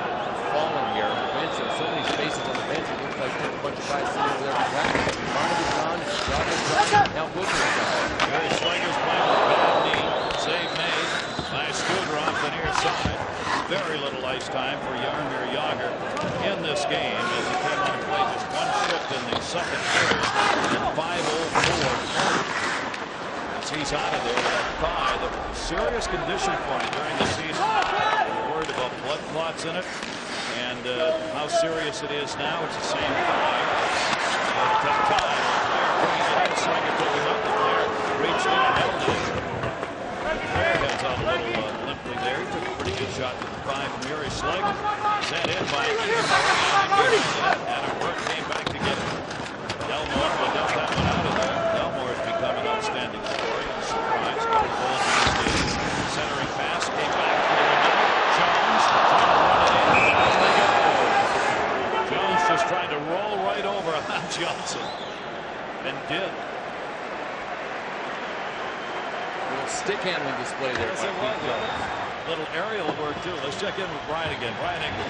fallen here. The bench, there's so many spaces on the bench. It looks like there's a bunch of guys sitting over there to practice. Barnaby's gone, Straka's gone, now Boughner's gone. Gary Slager's playing with a bad knee. Save made by Skudra off the near side. Very little ice time for Jaromir Jagr in this game as he came on and played just 1 shift in the second period in 5:04. He's out of there with that thigh. The serious condition for him during the season. We're worried about blood clots in it and how serious it is now. It's the same thigh. Tough time. Bringing it in. Slager took him up there. Reached in and held it. Claire heads out a little limply there. He took a pretty good shot to the thigh from Yuri Slager. Sent in by Adam Burke came back to get it. Delmore will dump that one out of there. Delmore has become an outstanding scorer. Surprise. Centering did. Little stick handling display there. Yes, it was. Little aerial work too. Let's check in with Brian again. Brian Engel.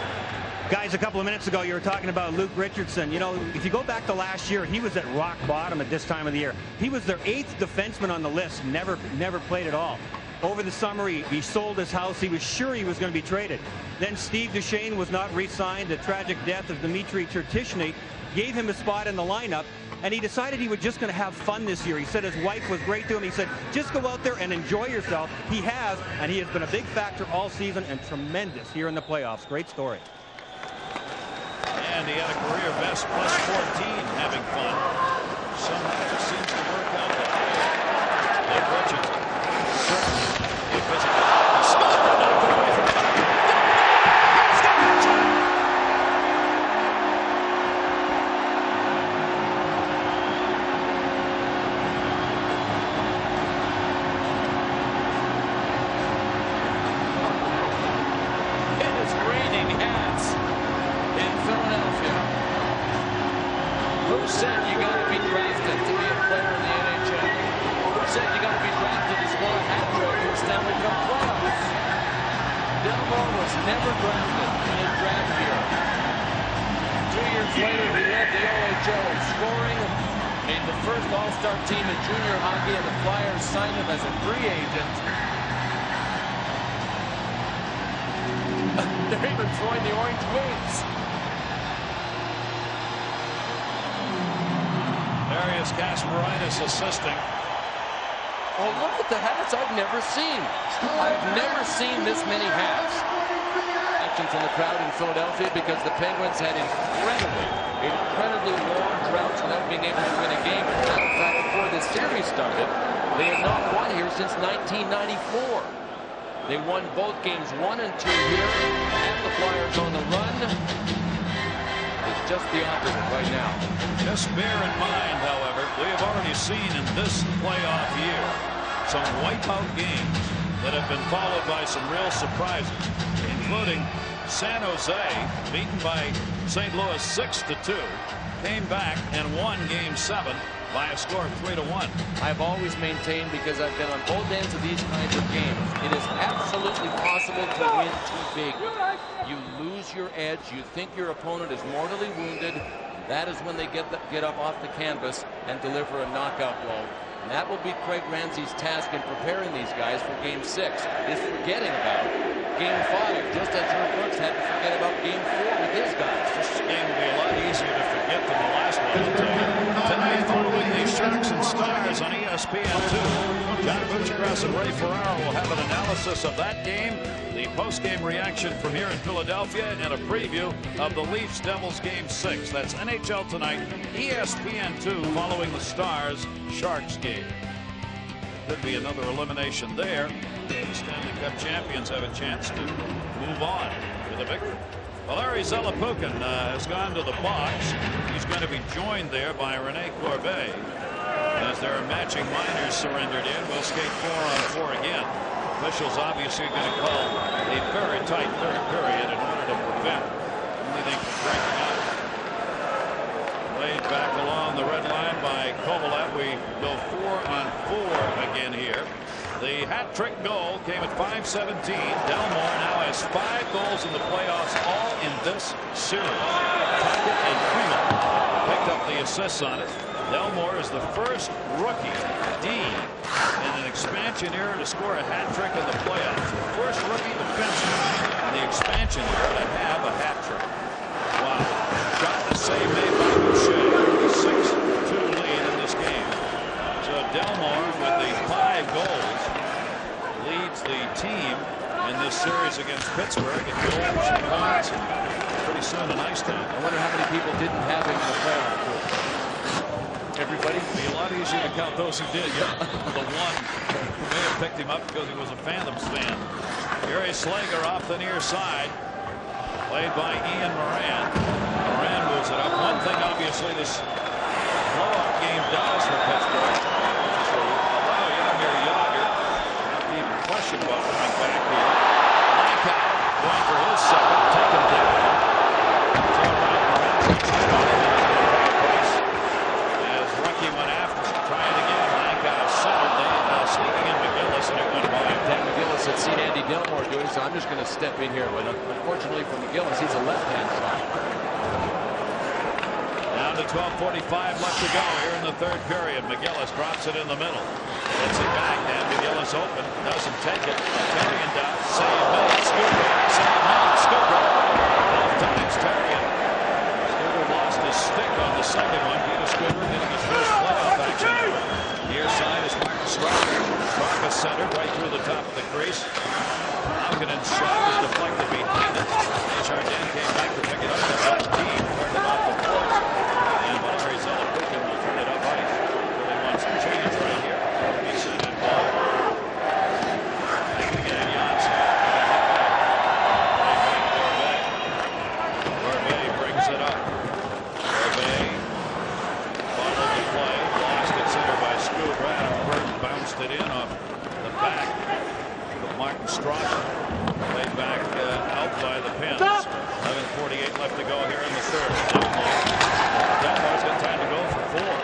Guys, a couple of minutes ago, you were talking about Luke Richardson. You know, if you go back to last year, he was at rock bottom at this time of the year. He was their 8th defenseman on the list, never played at all. Over the summer, he sold his house. He was sure he was going to be traded. Then Steve Duchesne was not re-signed. The tragic death of Dmitry Chertishny gave him a spot in the lineup, and he decided he was just going to have fun this year. He said his wife was great to him. He said, just go out there and enjoy yourself. He has, and he has been a big factor all season and tremendous here in the playoffs. Great story. And he had a career best plus 14 having fun. Somehow it just seems to work out that way. Nick Richardson certainly a physical. He scored and knocked it away from the top. He's got the shot. It is raining hats in Philadelphia. Who said you got to be drafted to be a player in the NHL? Who said you got to be drafted to score a hat trick in the Stanley Cup Playoffs? Delmore was never drafted in his draft year. 2 years later, he led the OHL in scoring, made the first All-Star team in junior hockey, and the Flyers signed him as a free agent. They're even throwing the orange wings. Darius Kasparaitis assisting. Oh, look at the hats I've never seen. I've never seen this many hats. Action from the crowd in Philadelphia because the Penguins had incredibly long droughts without being able to win a game. In fact, before this series started, they had not won here since 1994. They won both games 1 and 2 here, and the Flyers on the run. It's just the opposite right now. Just bear in mind, however, we have already seen in this playoff year some wipeout games that have been followed by some real surprises, including San Jose beaten by St. Louis 6-2, came back and won Game 7 by a score of 3-1. I've always maintained, because I've been on both ends of these kinds of games, it is absolutely possible to win too big. You lose your edge. You think your opponent is mortally wounded. That is when they get up off the canvas and deliver a knockout blow. And that will be Craig Ramsay's task in preparing these guys for Game 6, is forgetting about Game 5, just as Herb Brooks had to forget about Game 4 with his guys. This game will be a lot easier to forget than the last one, I'll tell you. Tonight, following the Sharks and Stars on ESPN2, John Buccigross and Ray Ferraro will have an analysis of that game, the post-game reaction from here in Philadelphia, and a preview of the Leafs-Devils Game 6. That's NHL Tonight, ESPN2, following the Stars-Sharks game. Could be another elimination there. The Stanley Cup champions have a chance to move on with a victory. Valeri Zelepukin has gone to the box. He's going to be joined there by Rene Corbeil. As there are matching minors surrendered in, we'll skate 4-on-4 again. Officials obviously going to call a very tight third period in order to prevent anything from breaking out. Laid back along the red line by Kovalev. We go 4-on-4 again here. The hat-trick goal came at 5:17. Delmore now has 5 goals in the playoffs, all in this series. Tuckett and Primo picked up the assists on it. Delmore is the first rookie D in an expansion era to score a hat-trick in the playoffs. The first rookie defenseman in the expansion era to have a hat-trick. Wow. Shot and save made by Boucher. 6-2 lead in this game. So Delmore, with the 5 goals, leads the team in this series against Pittsburgh in goals and points. Pretty soon an ice time. I wonder how many people didn't have him in the playoff group. Everybody? It'd be a lot easier to count those who did. Yeah, the one who may have picked him up because he was a Phantoms fan. Gary Slager off the near side, played by Ian Moran. Moran moves it up. One thing, obviously, this blowout game does for Pittsburgh. So allow Jaromir Jagr not to even question about coming back here. Lankow going for his second, taken down. So Moran as Rucky went after seen Andy Delmore doing, so I'm just going to step in here. But unfortunately for McGillis, he's a left-hand shot. Down to 12:45 left to go here in the third period. McGillis drops it in the middle. Gets it back, and McGillis open. Doesn't take it. Therrien down. Save made. Stuber. Save made. Stuber. Both times Therrien. Stuber lost his stick on the second one. Peter Stuber getting his first playoff action. Near side is Martin Straka. Straka centered right through the top of the crease. Haukenen's shot was deflected behind it. Desjardins came back to pick it up. It was deep. Turned it off the post. And Arizona Putin will turn it up ice. Really wants some change right here. He sent it ball. Back again, Janssen. Corbeil brings it up. Corbeil followed the play. Lost it center by Scoop. Adam Burton bounced it in off the back of Martin Straka. Played back out by the Pens. 11:48 left to go here in the third. Delmore's got time to go for 4.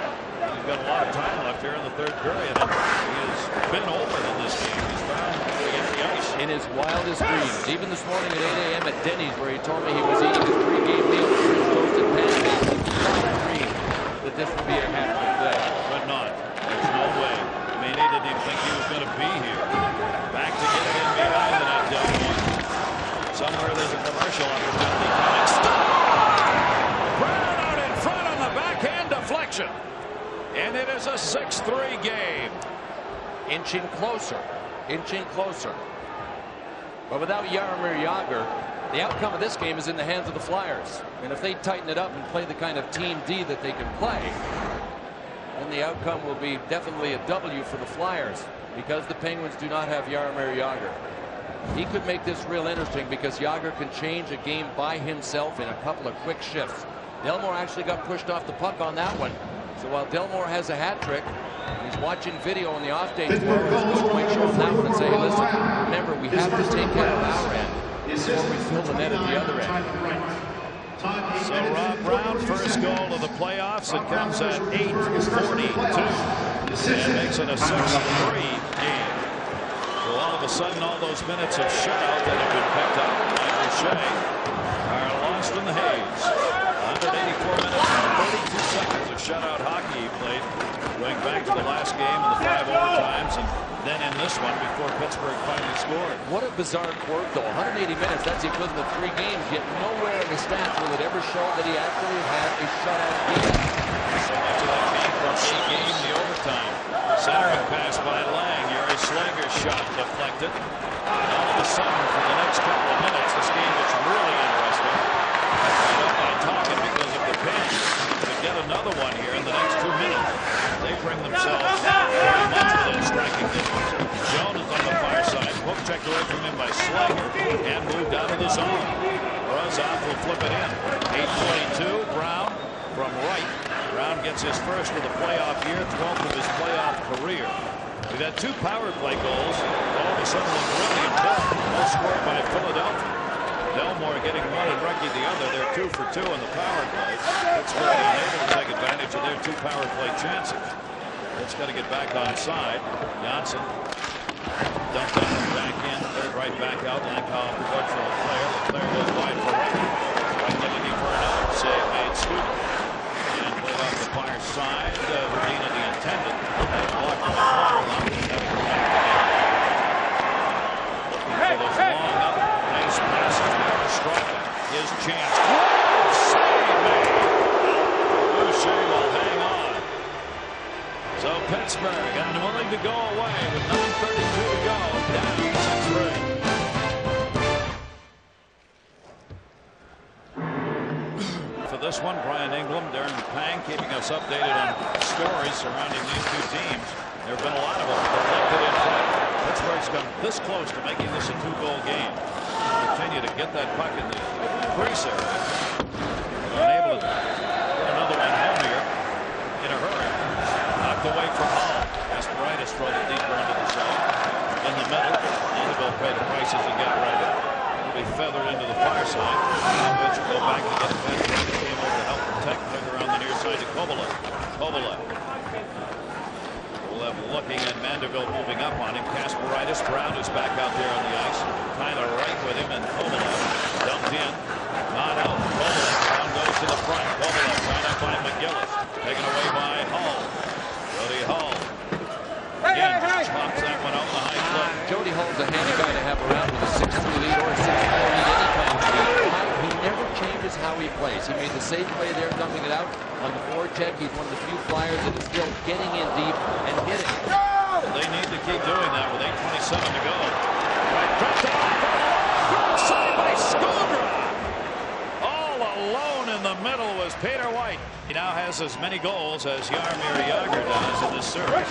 He's got a lot of time left here in the third period. And he has been open in this game. He's found to get the ice. In his wildest dreams, even this morning at 8 a.m. at Denny's, where he told me he was eating his pregame meal with French toasted pancakes, he never dreamed that this would be a hat-trick play. But not. There's no way. I mean, he didn't even think he was going to be here. Back to get it in behind the net, Delmore. Somewhere there's a commercial opportunity coming. Stop! Brown out in front on the backhand deflection. And it is a 6-3 game. Inching closer. Inching closer. But without Jaromir Jagr, the outcome of this game is in the hands of the Flyers. And if they tighten it up and play the kind of team D that they can play, then the outcome will be definitely a W for the Flyers, because the Penguins do not have Jaromir Jagr. He could make this real interesting because Jagr can change a game by himself in a couple of quick shifts. Delmore actually got pushed off the puck on that one. So while Delmore has a hat trick, he's watching video on the off day tomorrow. His coach might show him that one and say, hey, listen, remember, we have to take care of our end before we fill the net at the other end. So Rob Brown, first goal of the playoffs. It comes at 8:42 and makes it a 6-3 game. So all of a sudden, all those minutes of shutout that have been picked up by Boucher are lost in the haze. 184 minutes and 32 seconds of shutout hockey he played, going back to the last game and the 5 overtimes, and then in this one before Pittsburgh finally scored. What a bizarre quirk, though. 180 minutes, that's the equivalent of 3 games, yet nowhere in the stats will it ever show that he actually had a shutout game. So much of that came from a game, the overtime. Centering pass by Lang. Yuri Slager's shot deflected. And all of a sudden, for the next couple of minutes, this game gets really interesting. Right up by talking because of the pinch. To get another one here in the next 2 minutes, they bring themselves very much within striking distance. Jones is on the far side. Hook checked away from him by Slager and moved out of the zone. Rozov will flip it in. 8:22. Brown from right. Brown gets his first of the playoff year, 12th of his playoff career. We've had 2 power play goals. All of a sudden look really important. Both scored by Philadelphia. Delmore getting one and Recchi the other. They're 2 for 2 on the power play. Pittsburgh unable to take advantage of their 2 power play chances. It's got to get back on side. Janssen dumped on the back end. Third right back out. Langkow production of the player. The player goes wide for Recchi. Recchi looking for another. Save made Stuber. And put off the far side. Verdina the intended. Blocked on the corner. Looking for those long up. Nice passes there to Straka. His chance. Save made. Boucher will hang on. So Pittsburgh unwilling to go away with 9:32 to go. Down 6-3. For this one, Brian Ingram, Darren Pang keeping us updated on stories surrounding these 2 teams. There have been a lot of them deflected in front. Pittsburgh's come this close to making this a 2-goal game. Continue to get that puck in the crease area. Unable to get another one home here in a hurry. Knocked away from Hall. Asperitis throws it deeper into the zone. In the middle, Annabelle pay the price as he got ready. It'll be feathered into the far side. Which will go back to get it back. Came over to help protect. Took around the near side to Kovalek. Kovalek Kovalev looking at Mandeville moving up on him. Kasparaitis, Brown is back out there on the ice. Tyler Wright with him, and Kovalev dumped in. Not out. Kovalev. Brown goes to the front. Kovalev trying to find McGillis. Taken away by Hull. Jody Hull. Again, chops that one out the high clip. Jody Hull's a handy guy to have around with a 6-3 lead or a 6-4 lead any kind of lead. He never changes how he plays. He made the same play there, dumping it out on the forecheck. He's one of the few flyers that is still getting in deep and hitting. They need to keep doing that with 8:27 to go. Right, dropped off. Side by Scooter. All alone in the middle was Peter White. He now has as many goals as Jaromir Jagr does in this series.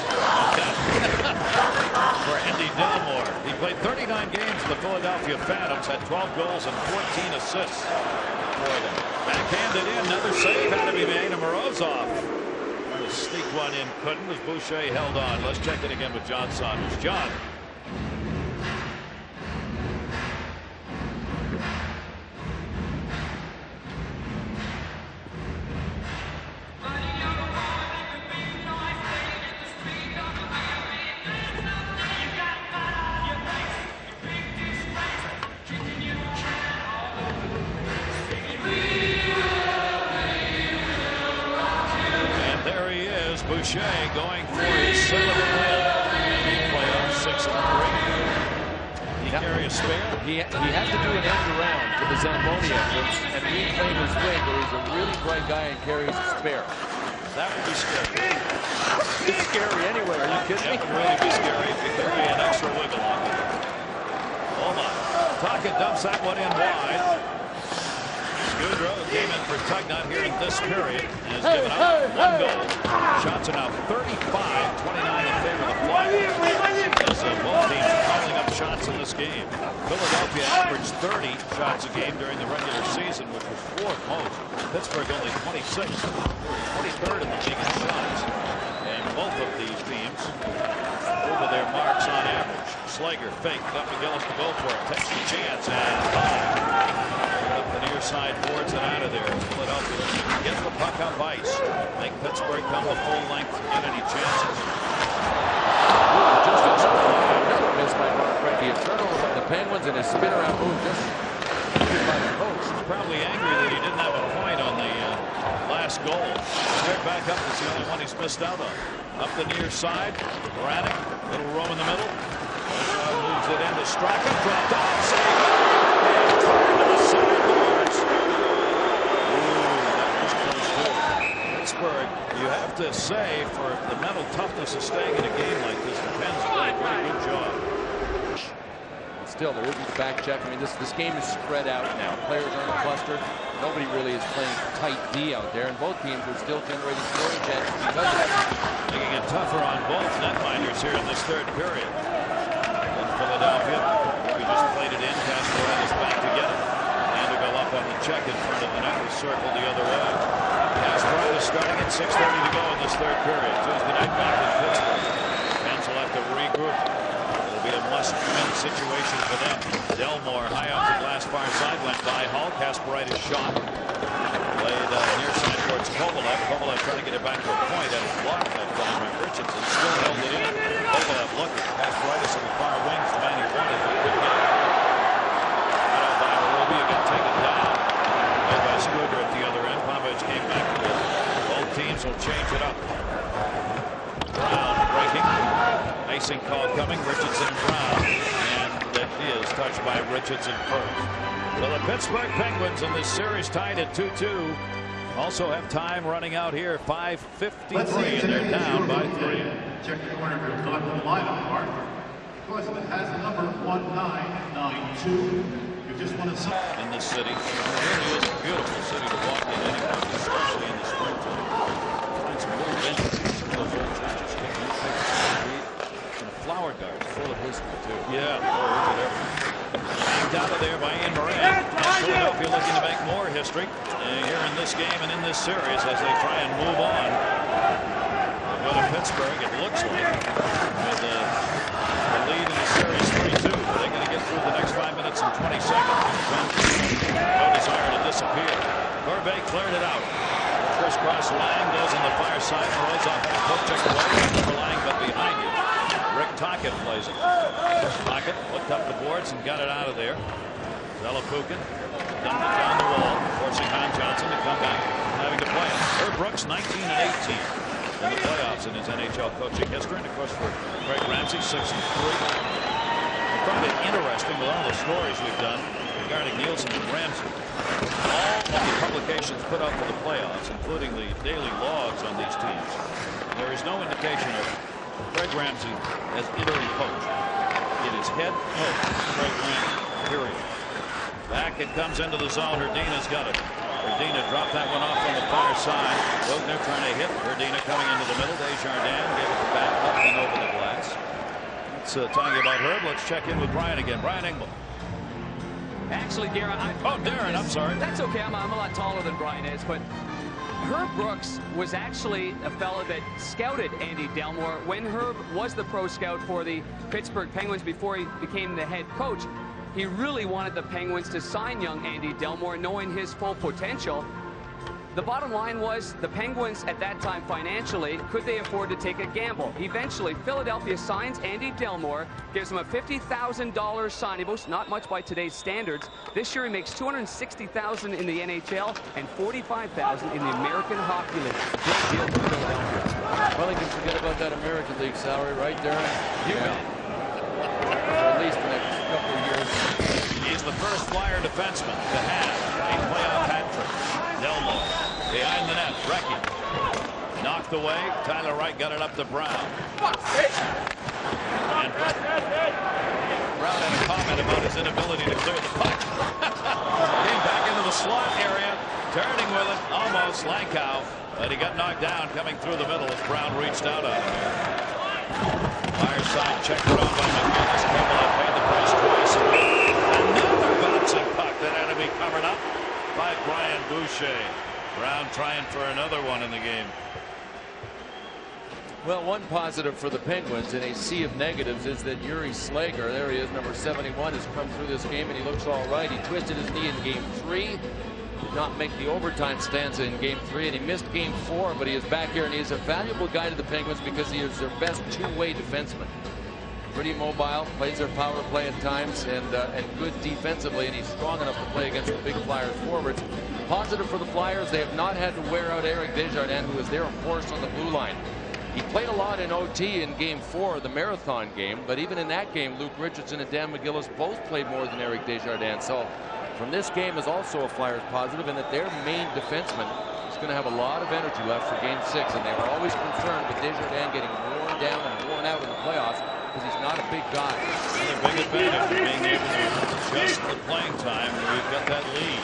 For Andy Delmore. He played 39 games for the Philadelphia Phantoms, had 12 goals and 14 assists for them. Backhanded in, another save had to be made, and Morozov tried to sneak one in, couldn't, as Boucher held on. Let's check it again with John Saunders. John. Boucher going for his 7th win in the playoffs, 6-3. He carry a spare. He had to do an end around to the Zamboni entrance and reclaim his wing, but he's a really bright guy and carries a spare. That would be scary. It's scary anywhere. Are you kidding me? That would really be scary if you carry an extra wiggle on it. Hold on. Tocchet dumps that one in wide. Goodrow came in for Tugnutt here in this period and has given up 1 goal. Shots are now 35-29 in favor of the Flyers. As both teams are piling up shots in this game. Philadelphia averaged 30 shots a game during the regular season, which was 4th most. Pittsburgh only 26th, 23rd in the league in shots. And both of these teams over their marks on average. Slager faked, got McGillis to go for it, takes the chance, and up the near side boards and out of there. Philadelphia get the puck up ice. Make Pittsburgh come the full length to get any chances. Just a turnover missed by Mark Recchi. A turnover from the Penguins and a spin around move just by the coach. Probably angry that he didn't have a point on the last goal. Straight back up is the only one he's missed out on. Up the near side. Braddock, little row in the middle. Moves it into Straka. Dropped off. Save. Pittsburgh, you have to say, for the mental toughness of staying in a game like this, the Pens have done a pretty good job. Still, there isn't the back check. I mean, this game is spread out now. Players aren't clustered. Nobody really is playing tight D out there, and both teams are still generating scoring chances because of that. Making it tougher on both netminders here in this 3rd period. In Philadelphia, we just played it in. Kasparaitis back to get it. And to go up on the check in front of the net was circled the other way. Kasparaitis starting at 6:30 to go in this 3rd period. Tuesday night back in Pittsburgh. Pens will have to regroup. It'll be a must-win situation for them. Delmore high off the glass far side went by Hull. Kasparaitis shot. Played near side towards Kovalev. Kovalev trying to get it back to a point and blocked that ball by Richardson. Still held it in. Kovalev looking. Kasparaitis in the far wings. The man he wanted, but couldn't get it. Right out by Ruby. Got taken down. Played by Scooter at the other end. Pavic came back to it. Both teams will change it up. Brown breaking. Icing call coming. Richardson and Brown. And that is touched by Richardson first. So the Pittsburgh Penguins in this series tied at 2-2. Also have time running out here. 5:53 and they're down by 3. Check the corner for the lineup part. President has number 1992. You just want to in this city. It really is a beautiful city to walk in anyway, especially in the springtime. Find some little benches. Some of those old churches. And a flower garden full of history too. Yeah. Backed out of there by Ian Moran. Philadelphia looking to make more history here in this game and in this series as they try and move on. They'll go to Pittsburgh, it looks like, with the lead in the series 3-2. They're going to get through the next 5 minutes and 20 seconds. No desire to disappear. Corbeil cleared it out. Crisscross Lang goes on the far side. Morozov has a poke check away for Lang, but behind Johnson got it out of there. Zalapukin dumped it down the wall, forcing Han Johnson to come back, having to play it. Herb Brooks, 19 and 18 in the playoffs in his NHL coaching history. And of course for Craig Ramsey, 63. I find it interesting with all the stories we've done regarding Nielsen and Ramsey. All of the publications put out for the playoffs, including the daily logs on these teams, there is no indication of Craig Ramsey as interim coach. It is head coach Craig Ramsey, period. Back it comes into the zone. Hrdina's got it. Hrdina dropped that one off on the far side. Wagner trying to hit. Hrdina coming into the middle. Desjardins gave it back up and over the glass. It's talking about Herb. Let's check in with Brian again. Brian Engel. Actually, Gary, Darren, I'm sorry. That's okay. I'm a lot taller than Brian is, but Herb Brooks was actually a fellow that scouted Andy Delmore when Herb was the pro scout for the Pittsburgh Penguins before he became the head coach. He really wanted the Penguins to sign young Andy Delmore, knowing his full potential. The bottom line was the Penguins at that time financially, could they afford to take a gamble? Eventually, Philadelphia signs Andy Delmore, gives him a $50,000 signing bonus, not much by today's standards. This year he makes $260,000 in the NHL and $45,000 in the American Hockey League. Big deal for Philadelphia. Well, you can forget about that American League salary, right, Darren? Yeah. At least the next couple of years. He's the first Flyer defenseman to have a playoff hat trick. Delmore behind the net. Recchi knocked away. Tyler Wright got it up to Brown. And Brown had a comment about his inability to clear the puck. Came back into the slot area, turning with it, almost Lankow, but he got knocked down coming through the middle as Brown reached out on him. Fire side checked it off by McGinnis. Kovalev paid the price twice. Another bouncing puck that had to be covered up by Brian Boucher. Brown trying for another one in the game. Well, one positive for the Penguins in a sea of negatives is that Yuri Slager, there he is, number 71, has come through this game and he looks all right. He twisted his knee in game 3. Did not make the overtime stanza in game 3, and he missed game 4, but he is back here and he is a valuable guy to the Penguins because he is their best two-way defenseman. Pretty mobile, plays their power play at times, and good defensively, and he's strong enough to play against the big Flyers forwards. Positive for the Flyers, they have not had to wear out Eric Desjardins, who is their horse on the blue line. He played a lot in OT in game 4, the marathon game, but even in that game, Luke Richardson and Dan McGillis both played more than Eric Desjardins. So from this game is also a Flyers positive, in that their main defenseman is going to have a lot of energy left for game 6, and they were always concerned with Desjardins getting worn down and worn out in the playoffs because he's not a big guy. And a big advantage of being able to adjust the playing time when we've got that lead.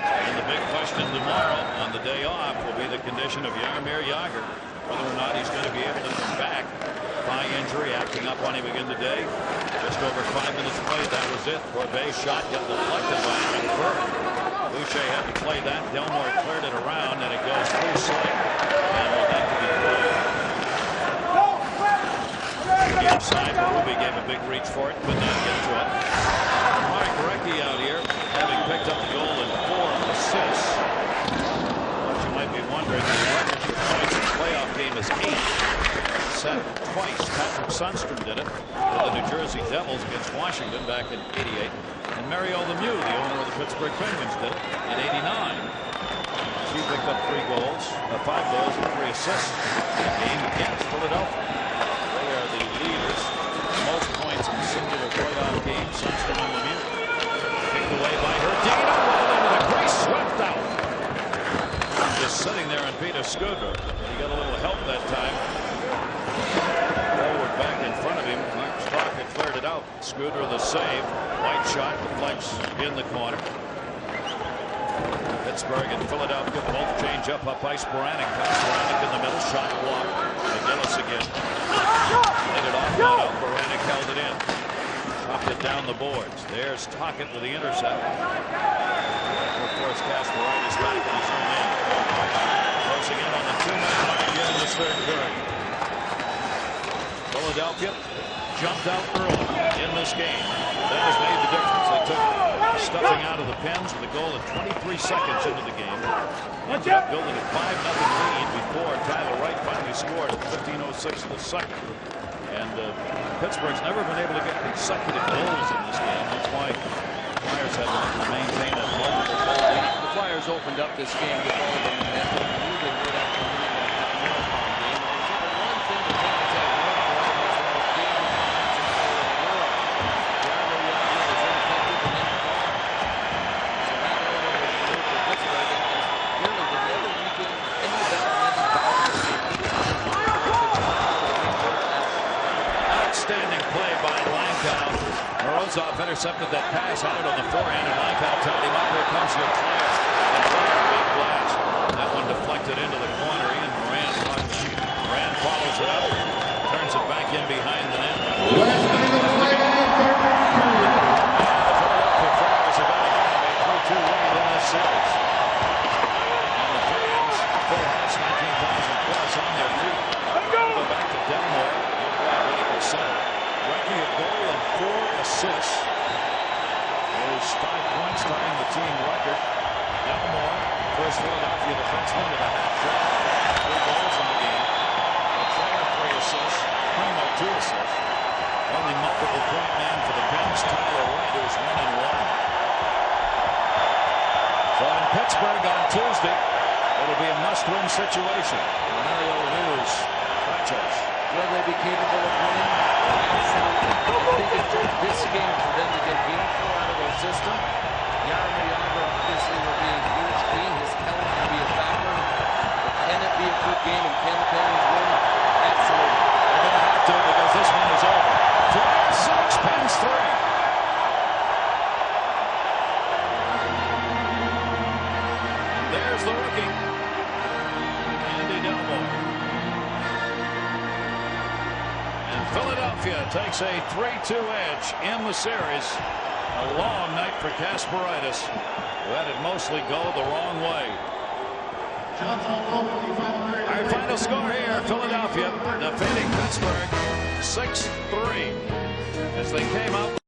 And the big question tomorrow on the day off will be the condition of Jaromir Jagr, whether or not he's going to be able to come back. Thigh injury acting up on him again today. Just over 5 minutes played, that was it. Corbett's shot got deflected by McBurn. Boucher had to play that. Delmore cleared it around, and it goes through Slater. And will have to be played. The inside, Ruby gave a big reach for it, could not get to it. Mark Recchi out here, having picked up the goal and 4 assists. What you might be wondering, the record for points in the playoff game is 8. Set twice. Patrick Sundstrom did it with the New Jersey Devils against Washington back in '88. And Mario Lemieux, the owner of the Pittsburgh Penguins, did it in '89. She picked up 5 goals and 3 assists in the game against Philadelphia. They are the leaders. Most points in singular playoff games. Sundstrom and Lemieux. Kicked away by Hrdina. Well into the crease. Swept out. Just sitting there on Peter Skudra. He got a little help that time. Forward back in front of him. Stark had cleared it out. Skudra the save. White shot deflects in the corner. Pittsburgh and Philadelphia both change up ice. Baranik in the middle. Shot blocked. McGillis again. Laid it off. Baranik held it in. Chopped it down the boards. There's Tocchet with the intercept. Of course, Kasparaitis back in his own end. Closing in on the 2-man mark again in this third period. Philadelphia jumped out early in this game. That has made the difference. They took stuffing out of the Pens with a goal at 23 seconds into the game. Ended up building a 5-0 lead before Tyler Wright finally scored at 15:06 of the second. And Pittsburgh's never been able to get consecutive goals in this game. That's why Flyers have to maintain a multiple goal lead. The Flyers opened up this game with all of the momentum. Moving right after winning that marathon game. And there's only one thing the Penguins have worked for almost all game in the world. Jaromir Jagr is ineffective in that ball. So that order was moved to Pittsburgh. And really, they've never weakened any of that momentum to all the game. Outstanding play by Langkow. Morozov intercepted that pass, had it on the forehand, and Langkow tied him up. Here comes Leclerc. And Flair made glass. That one deflected into the corner. Ian Moran follows it up, turns it back in behind the net. The Philadelphia Flyers have got a 3-2 lead in this series. And the fans, full house, 19,000 plus on their feet. Go back to Delmore. Recchi a goal and 4 assists. There's 5 points, tying the team record. Delmore, first Philadelphia defenseman with a hat trick. 3 goals in the game. Leclerc 3 assists. Primo 2 assists. Only multiple point man for the Pens. Tyler Wright, who's 1-1. So in Pittsburgh on Tuesday, it'll be a must-win situation. Mario Lemieux's franchise. Will they be capable of winning? Absolutely. I think it's just this game for them to get game 4 out of their system. Jaromir Jagr obviously will be a huge key. His health will be a factor. But can it be a good game and can the Penguins win? Absolutely. They're going to have to because this one is over. Flyers 6, Pens 3. And there's the rookie, Andy Delmore. Philadelphia takes a 3-2 edge in the series. A long night for Kasparaitis, who had it mostly go the wrong way. Our final score here, Philadelphia defeating Pittsburgh 6-3 as they came out